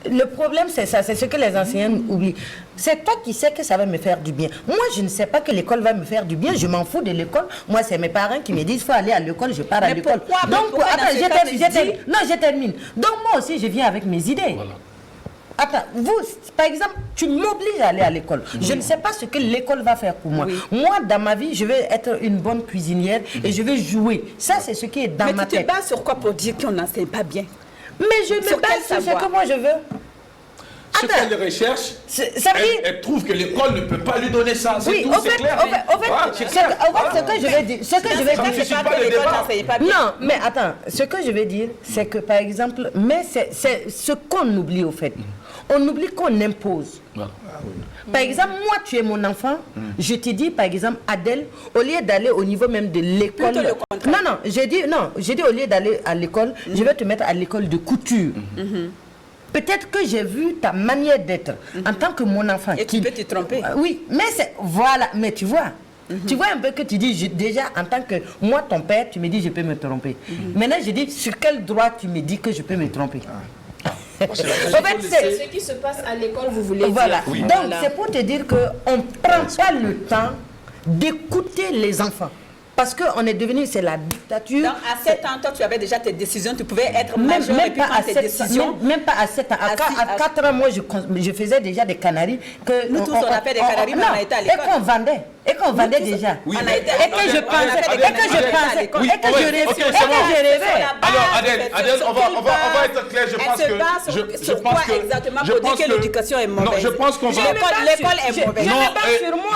Le problème, c'est ça, c'est ce que les enseignants oublient. C'est toi qui sais que ça va me faire du bien. Moi, je ne sais pas que l'école va me faire du bien. Je m'en fous de l'école. Moi, c'est mes parents qui me disent il faut aller à l'école, je pars à l'école. Donc, attends, je termine. Donc, moi aussi, je viens avec mes idées. Voilà. Attends, vous, par exemple, tu m'obliges à aller à l'école. Je ne sais pas ce que l'école va faire pour moi. Oui. Moi, dans ma vie, je vais être une bonne cuisinière et je vais jouer. Ça, c'est ce qui est dans ma tête. Mais tu te bases sur quoi pour dire qu'on n'enseigne pas bien? Mais je me base sur ce que moi je veux. Ce qu'elle recherche, elle trouve que l'école ne peut pas lui donner ça. Oui, au fait, ce que je vais dire, c'est pas que l'école n'enseigne pas bien. Non, mais attends, ce que je vais dire, c'est que par exemple, mais c'est ce qu'on oublie au fait. On oublie qu'on impose. Voilà. Par exemple, moi, tu es mon enfant, je te dis, par exemple, Adèle, au lieu d'aller au niveau même de l'école... J'ai dit au lieu d'aller à l'école, je vais te mettre à l'école de couture. peut-être que j'ai vu ta manière d'être en tant que mon enfant. Et tu peux te tromper. Oui, mais c'est... Voilà, mais tu vois... Tu vois un peu que tu dis, déjà en tant que moi, ton père, tu me dis je peux me tromper. Maintenant, je dis sur quel droit tu me dis que je peux me tromper. En fait, c'est ce qui se passe à l'école, vous voulez voilà. dire. Oui. Donc, c'est pour te dire qu'on ne prend pas le temps d'écouter les enfants. Parce qu'on est devenu, c'est la dictature. Donc, à 7 ans, toi, tu avais déjà tes décisions, tu pouvais être majeur et puis prendre tes décisions. Même pas à 7 ans. À 4 ans, moi, je faisais déjà des canaries. Que nous tous, on a fait des canaries, mais on a été à l'école. Et qu'on vendait déjà. Oui, on a été et que je pensais, et que je rêvais. Alors, Adèle, on va être clair. Je pense que exactement pour dire que l'éducation est mauvaise. Non, je pense qu'on va... L'école est mauvaise.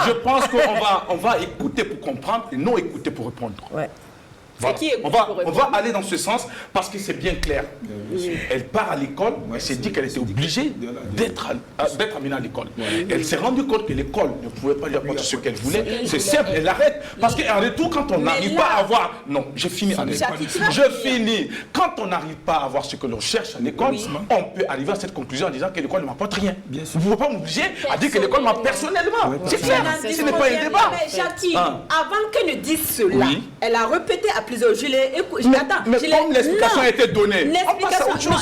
Je pense qu'on va écouter pour comprendre et non écouter pour répondre. Ouais. Voilà. On va aller dans ce sens parce que c'est bien clair. Elle part à l'école, elle s'est dit qu'elle était obligée d'être amenée à l'école. Elle s'est rendue compte que l'école ne pouvait pas lui apporter ce qu'elle voulait. C'est simple, elle arrête. Parce qu'en retour, quand on n'arrive pas à avoir... Non, je finis. Je finis. Quand on n'arrive pas à avoir ce que l'on cherche à l'école, on peut arriver à cette conclusion en disant que l'école ne m'apporte rien. Vous ne pouvez pas m'obliger à dire que l'école m'a personnellement. C'est clair. Ce n'est pas un débat. Mais Jackie, avant qu'elle ne dise cela, elle a répété à plusieurs jours. Mais comme l'explication a été donnée,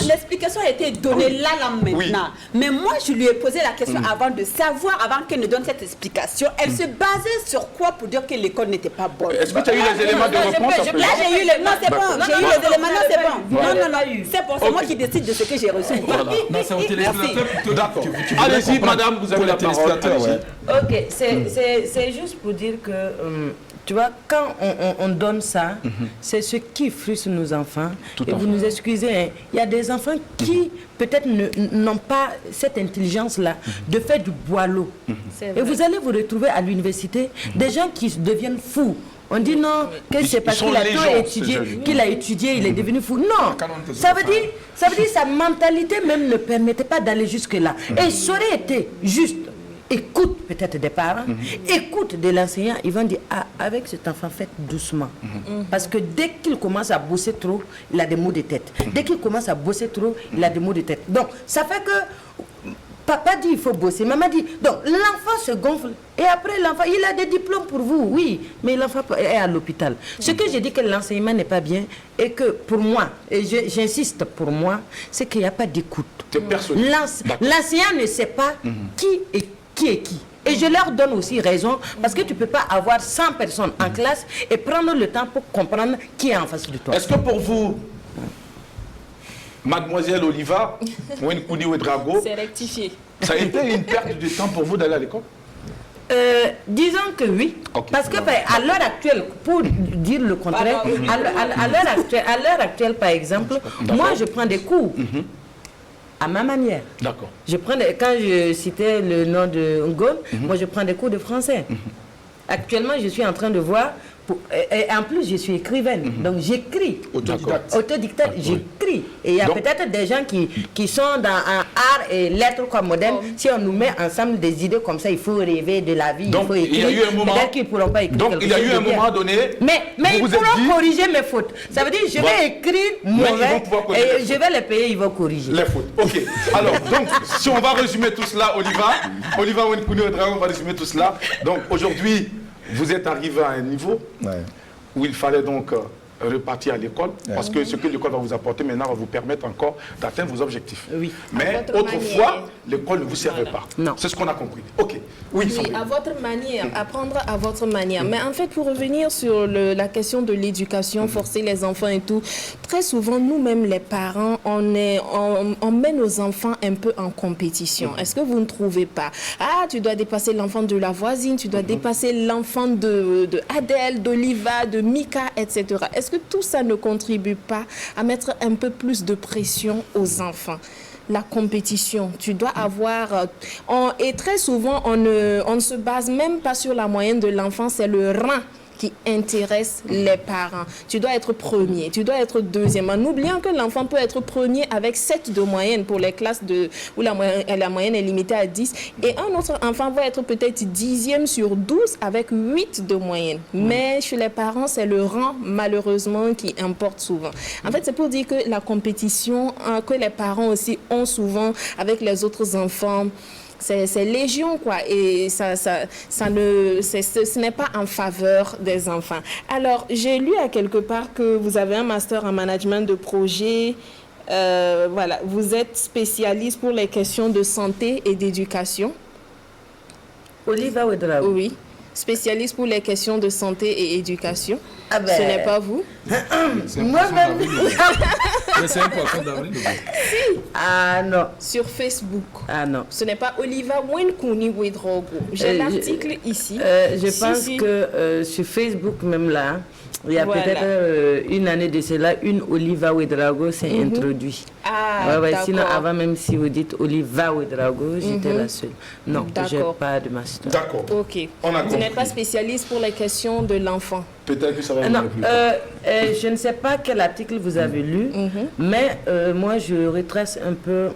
l'explication a été donnée là maintenant. Mais moi, je lui ai posé la question avant de savoir, avant qu'elle ne donne cette explication, elle se basait sur quoi pour dire que l'école n'était pas bonne. Est-ce que tu as eu les éléments de réponse? Là, j'ai eu les... Non, c'est bon. J'ai eu les éléments. Non, c'est bon. Non. C'est bon. C'est moi qui décide de ce que j'ai reçu. Non, c'est au téléspectateur plutôt. D'accord. Allez-y, madame, vous avez la parole. Ok, c'est juste pour dire que... tu vois, quand on donne ça, c'est ce qui frustre nos enfants. Et vous nous excusez, hein, il y a des enfants qui peut-être n'ont pas cette intelligence-là de faire du boileau. Et vous allez vous retrouver à l'université des gens qui deviennent fous. On dit non, que c'est parce qu'il a trop étudié, qu'il a étudié, il est devenu fou. Non, ça veut dire sa mentalité même ne permettait pas d'aller jusque-là. Et ça aurait été juste. Écoute peut-être des parents, écoute de l'enseignant, ils vont dire, ah, avec cet enfant, faites doucement. Parce que dès qu'il commence à bosser trop, il a des maux de tête. Dès qu'il commence à bosser trop, il a des maux de tête. Donc, ça fait que papa dit il faut bosser, maman dit, donc l'enfant se gonfle. Et après, l'enfant, il a des diplômes pour vous, oui, mais l'enfant est à l'hôpital. Ce que je dis que l'enseignement n'est pas bien, et que pour moi, et j'insiste pour moi, c'est qu'il n'y a pas d'écoute. L'enseignant ne sait pas qui est qui. Et je leur donne aussi raison, parce que tu ne peux pas avoir 100 personnes en classe et prendre le temps pour comprendre qui est en face de toi. Est-ce que pour vous, mademoiselle Oliva, Wenkouni Ouedrago, c'est rectifié. Ça a été une perte de temps pour vous d'aller à l'école? Disons que oui, parce que à l'heure actuelle, pour dire le contraire, à l'heure actuelle, par exemple, moi je prends des cours à ma manière. D'accord. Quand je citais le nom de Ngom, moi je prends des cours de français. Actuellement, je suis en train de voir, et en plus je suis écrivaine, donc j'écris. Autodidacte, j'écris. Et il y a peut-être des gens qui sont dans un art et lettres comme moderne. Si on nous met ensemble des idées comme ça, il faut rêver de la vie, donc, il faut écrire. Il y a eu un moment, peut-être qu'ils ne pourront pas écrire. Donc il y a eu un moment donné. Mais ils pourront corriger mes fautes. Ça veut dire je vais écrire mauvais et je vais les payer, ils vont corriger. Les fautes. Ok. Alors, donc, si on va résumer tout cela, Oliva Wenkouni Ouedrago, on va résumer tout cela. Donc aujourd'hui, vous êtes arrivé à un niveau où il fallait donc repartir à l'école, parce que ce que l'école va vous apporter maintenant va vous permettre encore d'atteindre vos objectifs. Oui. Mais autrefois, l'école ne vous servait pas. Non. C'est ce qu'on a compris. Ok. Oui, à votre manière, apprendre à votre manière. Mais en fait, pour revenir sur la question de l'éducation, forcer les enfants et tout, très souvent, nous-mêmes, les parents, on met nos enfants un peu en compétition. Est-ce que vous ne trouvez pas? Ah, tu dois dépasser l'enfant de la voisine, tu dois dépasser l'enfant de Adèle, d'Oliva, de Mika, etc. Est-ce que tout ça ne contribue pas à mettre un peu plus de pression aux enfants? La compétition, tu dois avoir... et très souvent, on ne se base même pas sur la moyenne de l'enfant, c'est le rang qui intéressent les parents. Tu dois être premier, tu dois être deuxième. En oubliant que l'enfant peut être premier avec 7 de moyenne pour les classes où la moyenne est limitée à 10. Et un autre enfant va être peut-être 10e sur 12 avec 8 de moyenne. Mais chez les parents, c'est le rang, malheureusement, qui importe souvent. En fait, c'est pour dire que la compétition que les parents aussi ont souvent avec les autres enfants, c'est légion, quoi, et ce n'est pas en faveur des enfants. Alors, j'ai lu à quelque part que vous avez un master en management de projet. Voilà, vous êtes spécialiste pour les questions de santé et d'éducation. Oliva Ouedraogo. Oui, spécialiste pour les questions de santé et éducation. Ah ben... Ce n'est pas vous? Moi-même. Mais c'est important d'avril. Ah non. Sur Facebook. Ah non. Ce n'est pas Oliva Wenkuni Ouedraogo. J'ai l'article ici. Je pense que sur Facebook même là, il y a peut-être une année de cela, une Oliva Ouedraogo s'est introduite. Ah, sinon, avant, même si vous dites Oliva Ouedraogo, j'étais la seule. Non, je n'ai pas de master. D'accord. Ok. Vous n'êtes pas spécialiste pour les questions de l'enfant? Peut-être que ça va non, venir plus. je ne sais pas quel article vous avez lu, mais moi, je retrace un peu...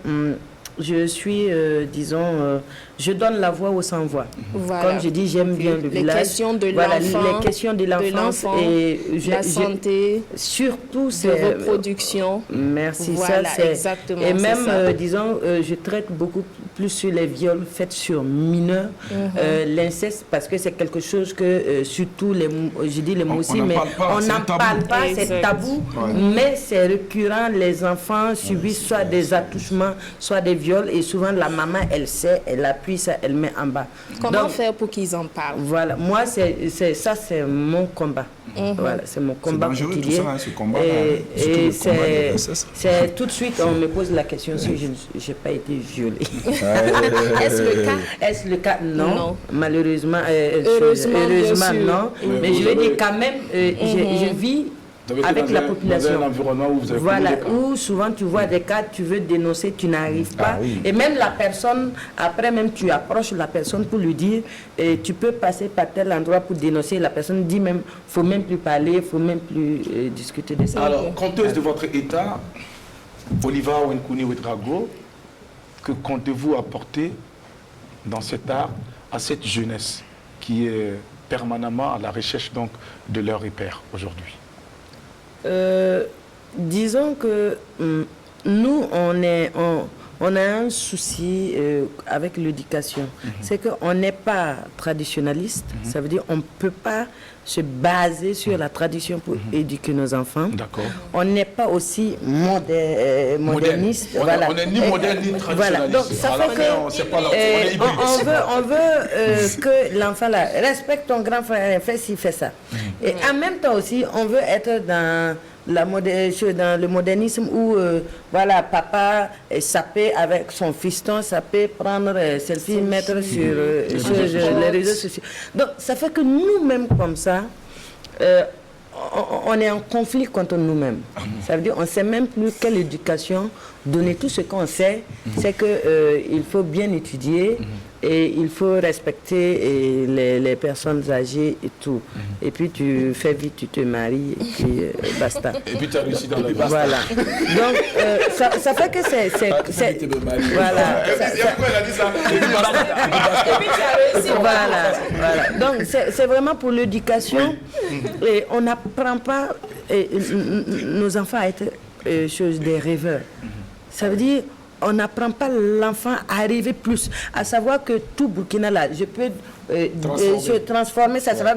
je suis, disons, je donne la voix aux sans-voix. Voilà. Comme je dis, j'aime bien le village. Les questions de l'enfant, les questions de l'enfance et la santé, surtout de reproduction. Merci, voilà, ça c'est exactement. Et même, disons, je traite beaucoup plus sur les viols faits sur mineurs, l'inceste, parce que c'est quelque chose que, surtout, je dis les mots aussi, mais on n'en parle pas, c'est tabou, mais c'est récurrent. Les enfants subissent soit des attouchements, soit des viols, et souvent la maman, elle sait, elle appuie ça, elle met en bas. Comment faire pour qu'ils en parlent? Voilà, moi, c'est mon combat. Voilà, c'est mon combat quotidien. C'est dangereux tout ça, ce combat. Et c'est tout de suite, on me pose la question si je n'ai pas été violée. Est-ce le cas? Non. Malheureusement, heureusement non. Mais je veux dire quand même, je vis avec la population. Dans un environnement où vous avez où souvent tu vois des cas, tu veux dénoncer, tu n'arrives pas. Et même la personne, après même tu approches la personne pour lui dire, tu peux passer par tel endroit pour dénoncer. La personne dit même, faut même plus parler, il faut même plus discuter de ça. Alors, conteuse de votre état, Oliva Wenkuni Ouedraogo, que comptez-vous apporter dans cet art à cette jeunesse qui est permanemment à la recherche donc de leur repère aujourd'hui? Disons que nous, on a un souci avec l'éducation. C'est qu'on n'est pas traditionnaliste. Ça veut dire qu'on ne peut pas se baser sur la tradition pour éduquer nos enfants. On n'est pas aussi moderniste. On n'est ni moderne ni traditionnaliste. Voilà. Donc ça fait que on veut que l'enfant respecte ton grand frère, fait ci, fait ça. Et en même temps aussi, on veut être dans le modernisme où voilà, papa sapé avec son fiston, sapé prendre selfie, mettre sur les réseaux sociaux. Donc ça fait que nous-mêmes comme ça, on est en conflit contre nous-mêmes. Ça veut dire on ne sait même plus quelle éducation donner. Tout ce qu'on sait, c'est qu'il faut bien étudier et il faut respecter les personnes âgées et tout. Et puis tu fais vite, tu te maries et puis basta. Et puis tu as réussi dans la vie. Voilà. Donc ça fait que c'est voilà. Elle a dit ça. Voilà. Donc c'est vraiment pour l'éducation. Et on n'apprend pas nos enfants à être des rêveurs. Ça veut dire on n'apprend pas l'enfant à rêver plus, à savoir que tout Burkina là, je peux se transformer, ça va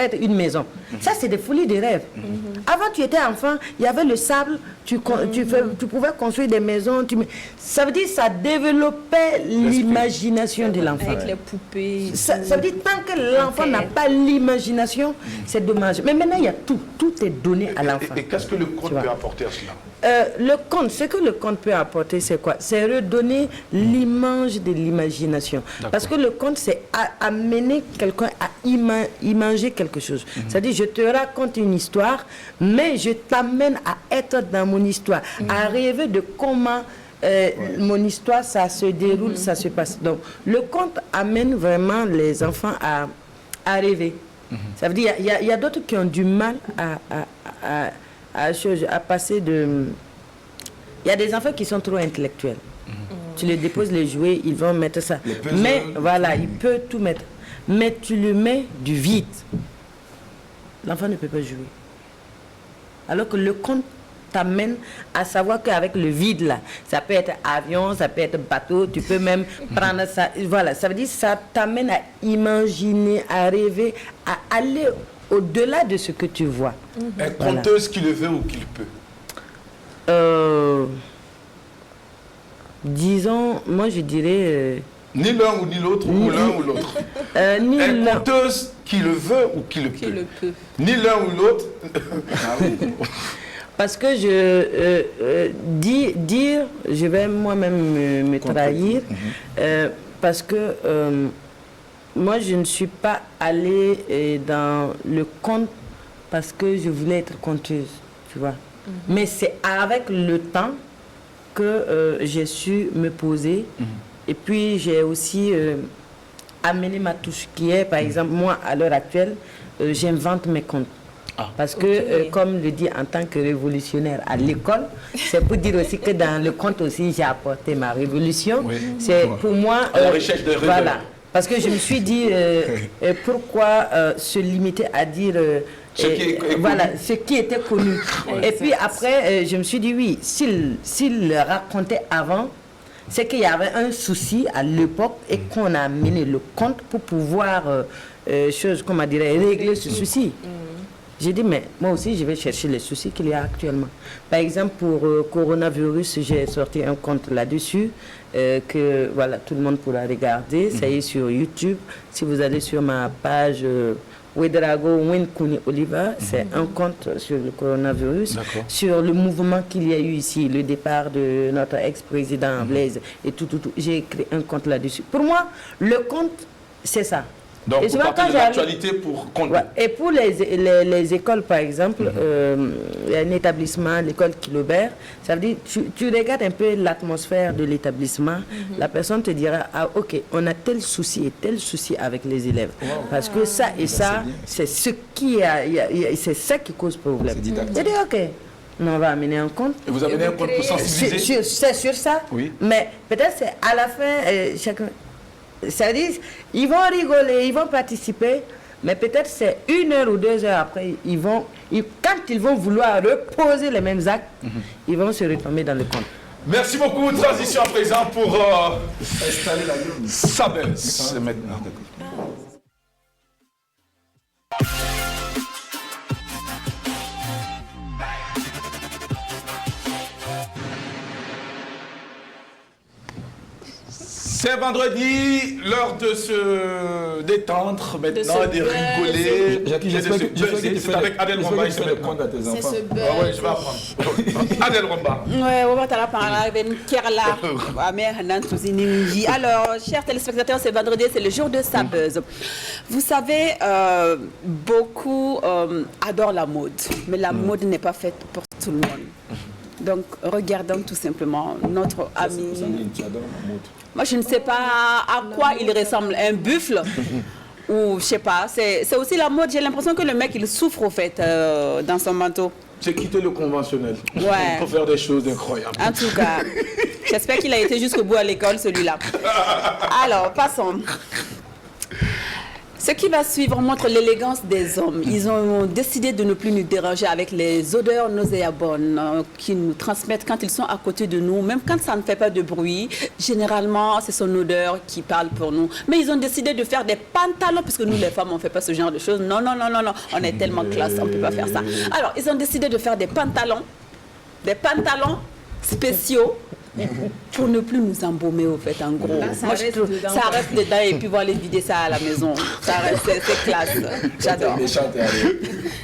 être une maison. Ça, c'est des folies de rêve. Avant, tu étais enfant, il y avait le sable, tu pouvais construire des maisons. Ça veut dire que ça développait l'imagination de l'enfant. Avec les poupées. Ça veut dire tant que l'enfant n'a pas l'imagination, c'est dommage. Mais maintenant, il y a tout. Tout est donné à l'enfant. Et qu'est-ce que le conte peut apporter à cela? Ce que le conte peut apporter, c'est quoi? C'est redonner l'image de l'imagination. Parce que le conte, c'est amener quelqu'un à imager quelque chose. C'est-à-dire, je te raconte une histoire, mais je t'amène à être dans mon histoire, à rêver de comment mon histoire, ça se déroule, ça se passe. Donc, le conte amène vraiment les enfants à rêver. Ça veut dire, il y a d'autres qui ont du mal à passer de... Il y a des enfants qui sont trop intellectuels. Tu les déposes les jouets, ils vont mettre ça. Mais voilà, il peut tout mettre. Mais tu lui mets du vide. L'enfant ne peut pas jouer. Alors que le conte t'amène à savoir qu'avec le vide là, ça peut être avion, ça peut être bateau, tu peux même prendre ça. Voilà, ça veut dire que ça t'amène à imaginer, à rêver, à aller au-delà de ce que tu vois. Un conteuse qui le veut ou qui le peut. Disons, moi je dirais... Ni l'un ou ni l'autre, ou l'un ou l'autre. Un conteuse qui le veut ou qui le peut. Ni l'un ou l'autre. Parce que dire, je vais moi-même me trahir, parce que moi je ne suis pas allée dans le conte parce que je voulais être conteuse, tu vois. Mais c'est avec le temps que j'ai su me poser. Et puis j'ai aussi amené ma touche qui est, par exemple, moi à l'heure actuelle, j'invente mes contes. Parce que, comme le dit en tant que révolutionnaire à l'école, c'est pour dire aussi que dans le conte aussi, j'ai apporté ma révolution. C'est pour moi... la recherche de rêve. Voilà. Parce que je me suis dit, pourquoi se limiter à dire... voilà, ce qui était connu. Et puis après, je me suis dit, oui, s'il racontait avant, c'est qu'il y avait un souci à l'époque et qu'on a amené le conte pour pouvoir, régler ce souci. J'ai dit, mais moi aussi, je vais chercher les soucis qu'il y a actuellement. Par exemple, pour coronavirus, j'ai sorti un conte là-dessus, que voilà, tout le monde pourra regarder. Ça y est sur YouTube. Si vous allez sur ma page Wedrago Winkuni Oliva, c'est un conte sur le coronavirus, sur le mouvement qu'il y a eu ici, le départ de notre ex-président Blaise et tout. J'ai écrit un conte là-dessus. Pour moi, le conte, c'est ça. Donc, vous partez de l'actualité pour compter. Ouais. Et pour les écoles, par exemple, il y a un établissement, l'école Kilobert, ça veut dire, tu regardes un peu l'atmosphère de l'établissement, la personne te dira, ah ok, on a tel souci et tel souci avec les élèves. Parce que ça et ça, c'est ce c'est ça qui cause problème. C'est dire, ok, on va amener un compte. Et vous amenez un compte pour sensibiliser. C'est sur ça, mais peut-être c'est à la fin, chacun... Ça veut dire, ils vont rigoler, ils vont participer, mais peut-être c'est 1 heure ou 2 heures après, quand ils vont vouloir reposer les mêmes actes, ils vont se retomber dans le compte. Merci beaucoup. Transition à présent pour installer la gueule. Ça baisse. C'est maintenant. C'est vendredi, l'heure de se détendre maintenant, de rigoler. Jackie, j'espère que c'est avec Adel Romba. Je vais prendre à tes enfants. Ah ouais, je vais apprendre. Adel Romba. Alors, chers téléspectateurs, c'est vendredi, c'est le jour de sa buzz. Vous savez, beaucoup adorent la mode, mais la mode n'est pas faite pour tout le monde. Donc, regardons tout simplement notre ami. Tu adores la mode. Moi, je ne sais pas à quoi il ressemble, un buffle ou je sais pas. C'est aussi la mode. J'ai l'impression que le mec, il souffre au fait dans son manteau. C'est quitter le conventionnel. Ouais. Pour faire des choses incroyables. En tout cas, j'espère qu'il a été jusqu'au bout à l'école, celui-là. Alors, passons. Ce qui va suivre montre l'élégance des hommes. Ils ont décidé de ne plus nous déranger avec les odeurs nauséabondes qu'ils nous transmettent quand ils sont à côté de nous. Même quand ça ne fait pas de bruit, généralement, c'est son odeur qui parle pour nous. Mais ils ont décidé de faire des pantalons, puisque nous, les femmes, on ne fait pas ce genre de choses. Non, non, non, non, non. On est tellement classe, on ne peut pas faire ça. Alors, ils ont décidé de faire des pantalons spéciaux pour ne plus nous embaumer au fait en gros. Là, ça reste dedans et puis voir les vider ça à la maison. Ça reste, c'est classe. J'adore.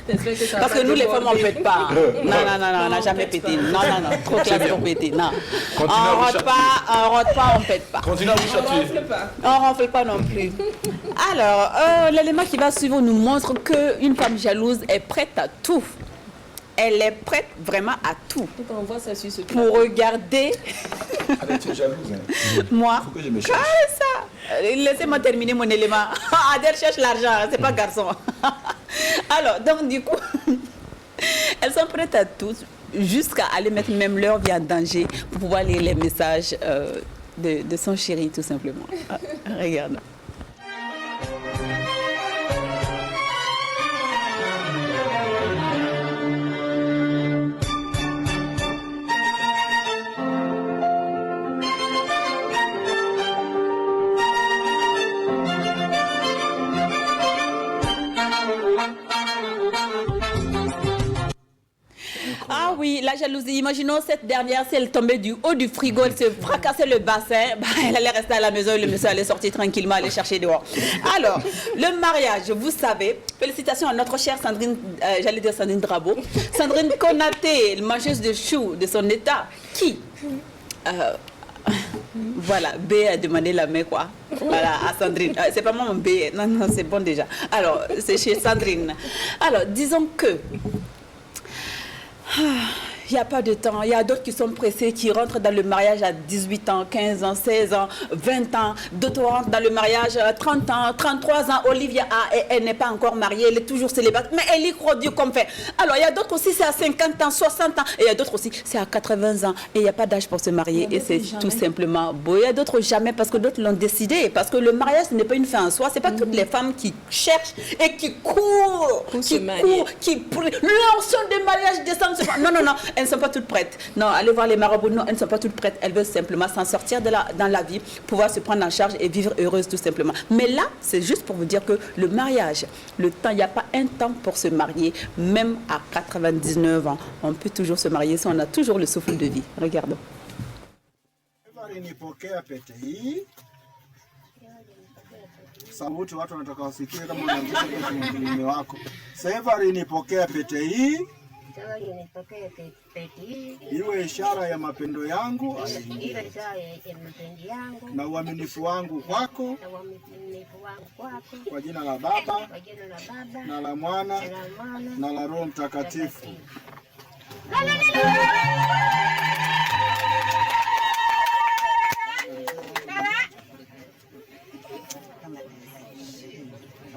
Parce que nous les femmes on pète pas. Non, on n'a jamais pété. Non, trop classe pour péter. Non. On rote pas, on pète pas. Continuez à vous châtier. On ronfle pas non plus. Alors, l'élément qui va suivre nous montre qu'une femme jalouse est prête à tout. Elle est prête vraiment à tout. On voit ça sur ce pour regarder. Allez, tu es jalouse. Hein. Moi. Faut que je me cherche. Ça. Laissez-moi terminer mon élément. Adèle cherche l'argent, c'est pas garçon. Alors, donc du coup, elles sont prêtes à tout, jusqu'à aller mettre même leur vie en danger pour pouvoir lire les messages de son chéri, tout simplement. Regarde. Ah oui, la jalousie. Imaginons cette dernière, si elle tombait du haut du frigo, elle se fracassait le bassin, bah, elle allait rester à la maison et le monsieur allait sortir tranquillement, aller chercher dehors. Alors, le mariage, vous savez, félicitations à notre chère Sandrine, j'allais dire Sandrine Drabo, Sandrine Konaté, mangeuse de choux de son état, qui... voilà, B a demandé la main, quoi. Voilà, à Sandrine. C'est pas moi mon B, non, non, c'est bon déjà. Alors, c'est chez Sandrine. Alors, disons que... Il n'y a pas de temps. Il y a d'autres qui sont pressés, qui rentrent dans le mariage à 18 ans, 15 ans, 16 ans, 20 ans. D'autres rentrent dans le mariage à 30 ans, 33 ans. Olivia, elle n'est pas encore mariée, elle est toujours célibataire. Mais elle y croit Dieu comme fait. Alors, il y a d'autres aussi, c'est à 50 ans, 60 ans. Et il y a d'autres aussi, c'est à 80 ans. Et il n'y a pas d'âge pour se marier. Et c'est tout simplement beau. Il y a d'autres jamais, parce que d'autres l'ont décidé. Parce que le mariage, ce n'est pas une fin en soi. Ce n'est pas toutes les femmes qui cherchent et qui courent, qui l'onction des mariages descend. Non, non, non. Elles ne sont pas toutes prêtes. Non, allez voir les marabouts. Non, elles ne sont pas toutes prêtes. Elles veulent simplement s'en sortir dans la vie, pouvoir se prendre en charge et vivre heureuse tout simplement. Mais là, c'est juste pour vous dire que le mariage, le temps, il n'y a pas un temps pour se marier. Même à 99 ans, on peut toujours se marier si on a toujours le souffle de vie. Regardons. Sauti watu wanataka wasikie kama unaandika kwenye mume wako. Sevari nipokea pete hii. Iwe ishara ya mapendo yangu na uaminifu wangu kwako, kwa jina la Baba na la Mwana na la Roho Mtakatifu.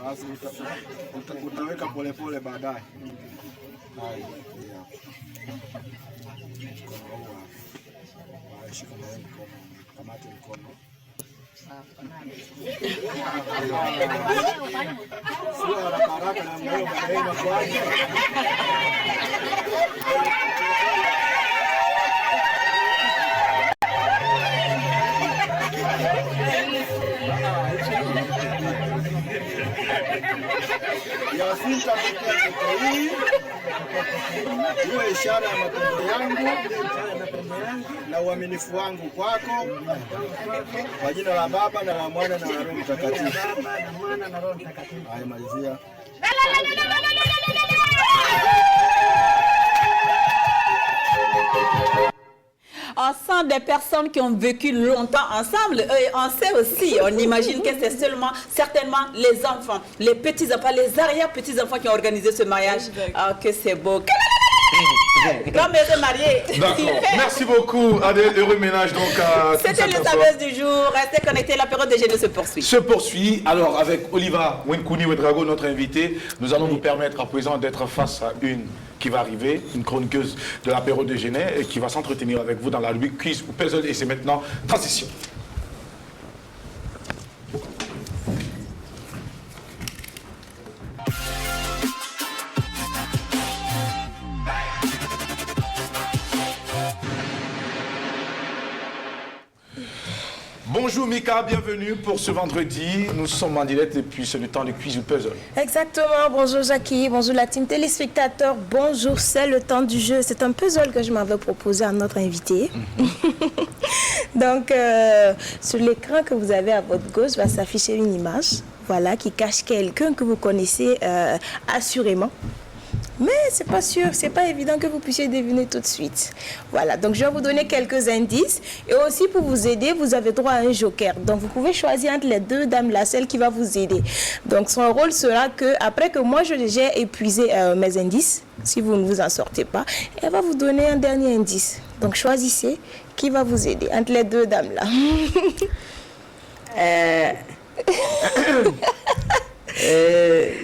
Basi utaweka polepole baadaye. Shika mkono, kamata mkono. Sio haraka na moyo mwenyewe kwa Yasinta pekee hii iwe ishara ya mapendo yangu na uaminifu wangu kwako, kwa jina la Baba na la Mwana na la Roho Mtakatifu. Haya, malizia. Ensemble, des personnes qui ont vécu longtemps ensemble, on sait aussi, on imagine que c'est seulement, certainement, les enfants, les petits-enfants, les arrière-petits-enfants qui ont organisé ce mariage. Ah, que c'est beau. Comme elle est mariée. D'accord. Merci beaucoup, Adèle. Heureux ménage. C'était les saveuses du jour. Restez connectés, la période de déjeuner se poursuit. Se poursuit. Alors, avec Oliva Wenkouni Ouedraogo, notre invité, nous allons vous permettre à présent d'être face à une qui va arriver, une chroniqueuse de l'apéro déjeuner, et qui va s'entretenir avec vous dans la rubrique quiz ou puzzle. Et c'est maintenant transition. Bonjour Mika, bienvenue pour ce vendredi. Nous sommes en direct et puis c'est le temps du quiz ou puzzle. Exactement, bonjour Jackie, bonjour la team téléspectateurs, bonjour, c'est le temps du jeu. C'est un puzzle que je m'avais proposé à notre invité. Donc, sur l'écran que vous avez à votre gauche va s'afficher une image, voilà, qui cache quelqu'un que vous connaissez assurément. Mais c'est pas sûr, c'est pas évident que vous puissiez deviner tout de suite. Voilà, donc je vais vous donner quelques indices. Et aussi pour vous aider, vous avez droit à un joker. Donc vous pouvez choisir entre les deux dames là, celle qui va vous aider. Donc son rôle sera que, après que moi j'ai épuisé mes indices, si vous ne vous en sortez pas, elle va vous donner un dernier indice. Donc choisissez qui va vous aider entre les deux dames là.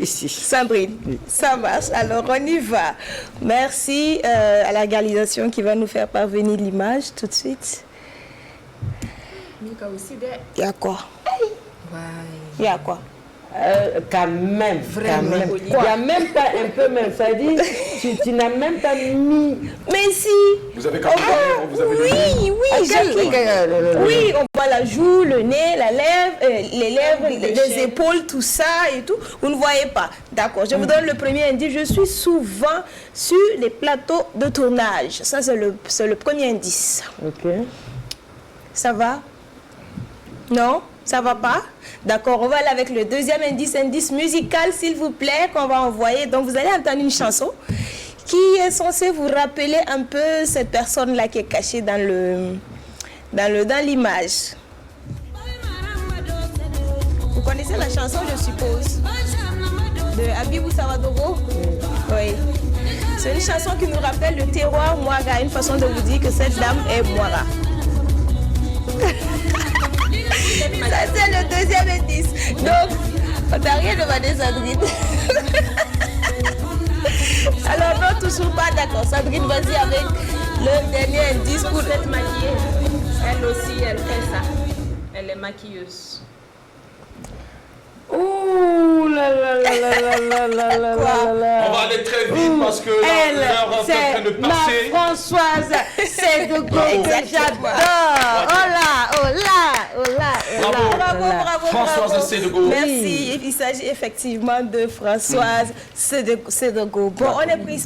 Ici. Sandrine, ça marche. Alors, on y va. Merci à la réalisation qui va nous faire parvenir l'image tout de suite. Il y a quoi? Il y a quoi? Quand même, Vraiment, quand même. Olivier. Il n'y a même pas un peu même, ça dit, tu n'as même pas mis... Mais si! Vous avez capté, vous avez Oui, oui, Jackie. Oui, on voit la joue, le nez, la lèvre, les lèvres, les épaules, tout ça et tout. Vous ne voyez pas. D'accord, je vous donne le premier indice. Je suis souvent sur les plateaux de tournage. Ça, c'est le premier indice. Ok. Ça va? Non? Ça va pas? D'accord, on va aller avec le deuxième indice musical, s'il vous plaît, qu'on va envoyer. Donc, vous allez entendre une chanson qui est censée vous rappeler un peu cette personne-là qui est cachée dans l'image. Vous connaissez la chanson, je suppose, de Abibou Sawadoro? Oui. C'est une chanson qui nous rappelle le terroir Mouaga, une façon de vous dire que cette dame est Mouaga. Ça, c'est le deuxième indice. Donc, on t'a rien demandé, Sandrine. Alors, non, toujours pas d'accord. Sandrine, vas-y avec le dernier indice pour être maquillée. Elle aussi, elle fait ça. Elle est maquilleuse. Ouh là là là là là là là là. On va aller très vite parce que l'heure est en train de passer. Ma Françoise, c'est de Gaulle que j'adore. Oh là, oh là, oh là, oh là. Bravo. Françoise Sédego. Merci. Il s'agit effectivement de Françoise Sédego. Bon,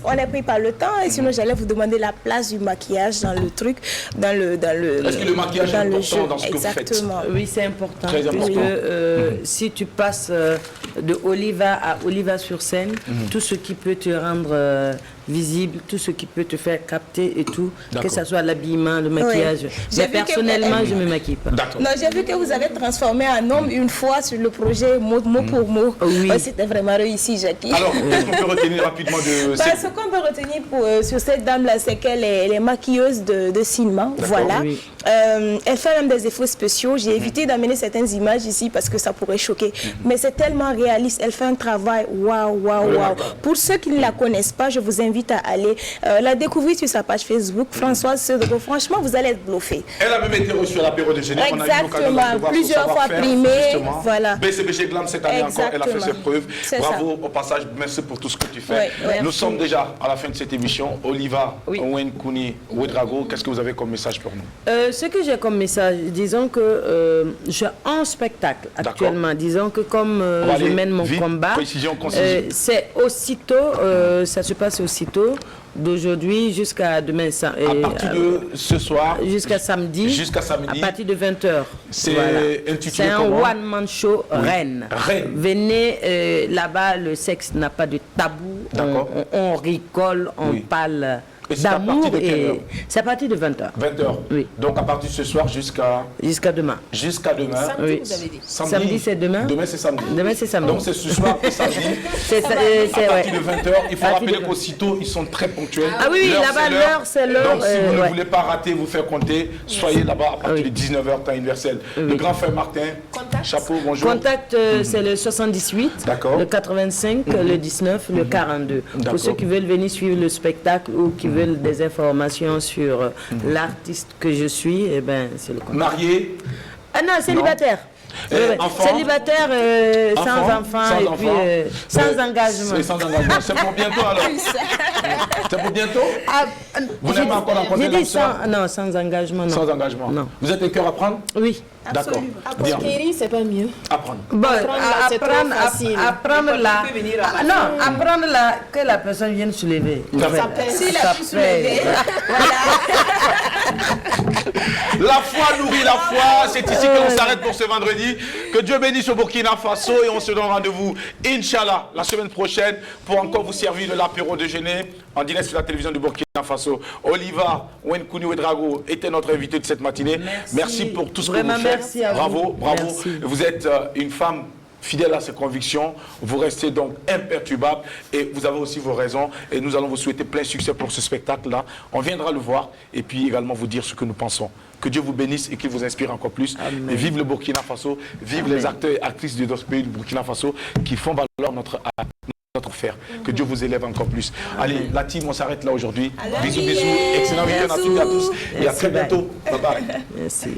on est pris par le temps et sinon j'allais vous demander la place du maquillage dans le truc, dans le. Est-ce que le maquillage est important dans ce que vous faites? Exactement. Oui, c'est important. Très important. Puisque si tu passes de Oliva à Oliva sur scène, tout ce qui peut te rendre visible, tout ce qui peut te faire capter et tout, que ce soit l'habillement, le maquillage. Oui. Mais personnellement, je ne me maquille pas. Non, j'ai vu que vous avez transformé un homme une fois sur le projet mot pour mot. Oui. C'était vraiment réussi, Jackie. Alors, qu'est-ce qu'on peut retenir rapidement de Ce qu'on peut retenir sur cette dame-là, c'est qu'elle est maquilleuse de cinéma. Voilà. Oui. Elle fait même des effets spéciaux. J'ai évité d'amener certaines images ici parce que ça pourrait choquer. Mais c'est tellement réaliste. Elle fait un travail waouh. Pour ceux qui ne la connaissent pas, je vous invite à aller la découvrir sur sa page Facebook, Françoise Sédego. Franchement, vous allez être bluffé. Elle a même été reçue à l'apéro de Genève. Exactement. Plusieurs fois primée. Voilà. BCBG Glam, cette année encore, elle a fait ses preuves. Bravo ça. au passage. Merci pour tout ce que tu fais. Oui. Nous sommes déjà à la fin de cette émission. Oliva, Owen Kouni, Ouedraogo, qu'est-ce que vous avez comme message pour nous? Ce que j'ai comme message, disons que j'ai un spectacle actuellement. Disons que comme je mène mon combat, c'est aussitôt, ça se passe aussitôt, d'aujourd'hui jusqu'à demain. À partir de ce soir, jusqu'à samedi, à partir de 20h. C'est intitulé c'est un one-man show Rennes. Venez là-bas, le sexe n'a pas de tabou. On rigole, on parle d'amour. C'est à partir de 20h. 20h. Oui. Donc à partir de ce soir jusqu'à demain. Jusqu'à demain. Samedi, vous avez dit. Samedi, c'est demain. Demain, c'est samedi. Demain, c'est samedi. Donc c'est ce soir et samedi. À partir de 20h. Il faut rappeler qu'aussitôt, ils sont très ponctuels. Ah oui, là-bas, l'heure, c'est l'heure. Donc si vous ne voulez pas rater, vous faire compter, soyez là-bas à partir de 19h, temps universel. Le grand frère Martin, chapeau, bonjour. Contact, c'est le 78, le 85, le 19, le 42. Pour ceux qui veulent venir suivre le spectacle ou qui veulent des informations sur l'artiste que je suis, eh ben, c'est le contact. Marié? Ah non, célibataire. Célibataire, sans enfant et puis sans engagement. Sans engagement. C'est pour bientôt alors? C'est pour bientôt? Vous n'avez pas encore rencontré l'âme sœur? Non, sans engagement, non. Sans engagement? Non. Vous êtes un cœur à prendre? Oui. D'accord. Apprendre, c'est pas mieux. Apprendre. Bon, apprendre là. Non, apprendre là que la personne vienne se lever. Ça paie. Si la pu se lever. La foi nourrit la foi. C'est ici que l'on s'arrête pour ce vendredi. Que Dieu bénisse au Burkina Faso et on se donne rendez-vous, Inch'Allah, la semaine prochaine pour encore vous servir de l'apéro déjeuner en direct sur la télévision du Burkina Faso. Oliva Wenkouni Ouedraogo était notre invité de cette matinée. Merci pour tout ce que vous faites. Merci à vous. Bravo. Merci. Vous êtes une femme fidèle à ses convictions, vous restez donc imperturbable et vous avez aussi vos raisons et nous allons vous souhaiter plein succès pour ce spectacle-là. On viendra le voir et puis également vous dire ce que nous pensons. Que Dieu vous bénisse et qu'il vous inspire encore plus. Amen. Et vive le Burkina Faso, vive Amen. Les acteurs et actrices de notre pays, du Burkina Faso, qui font valoir notre faire. Que Dieu vous élève encore plus. Amen. Allez, la team, on s'arrête là aujourd'hui. Bisous, bisous. Excellent week-end à toutes et à tous. Et à très bientôt. Bye bye. Merci.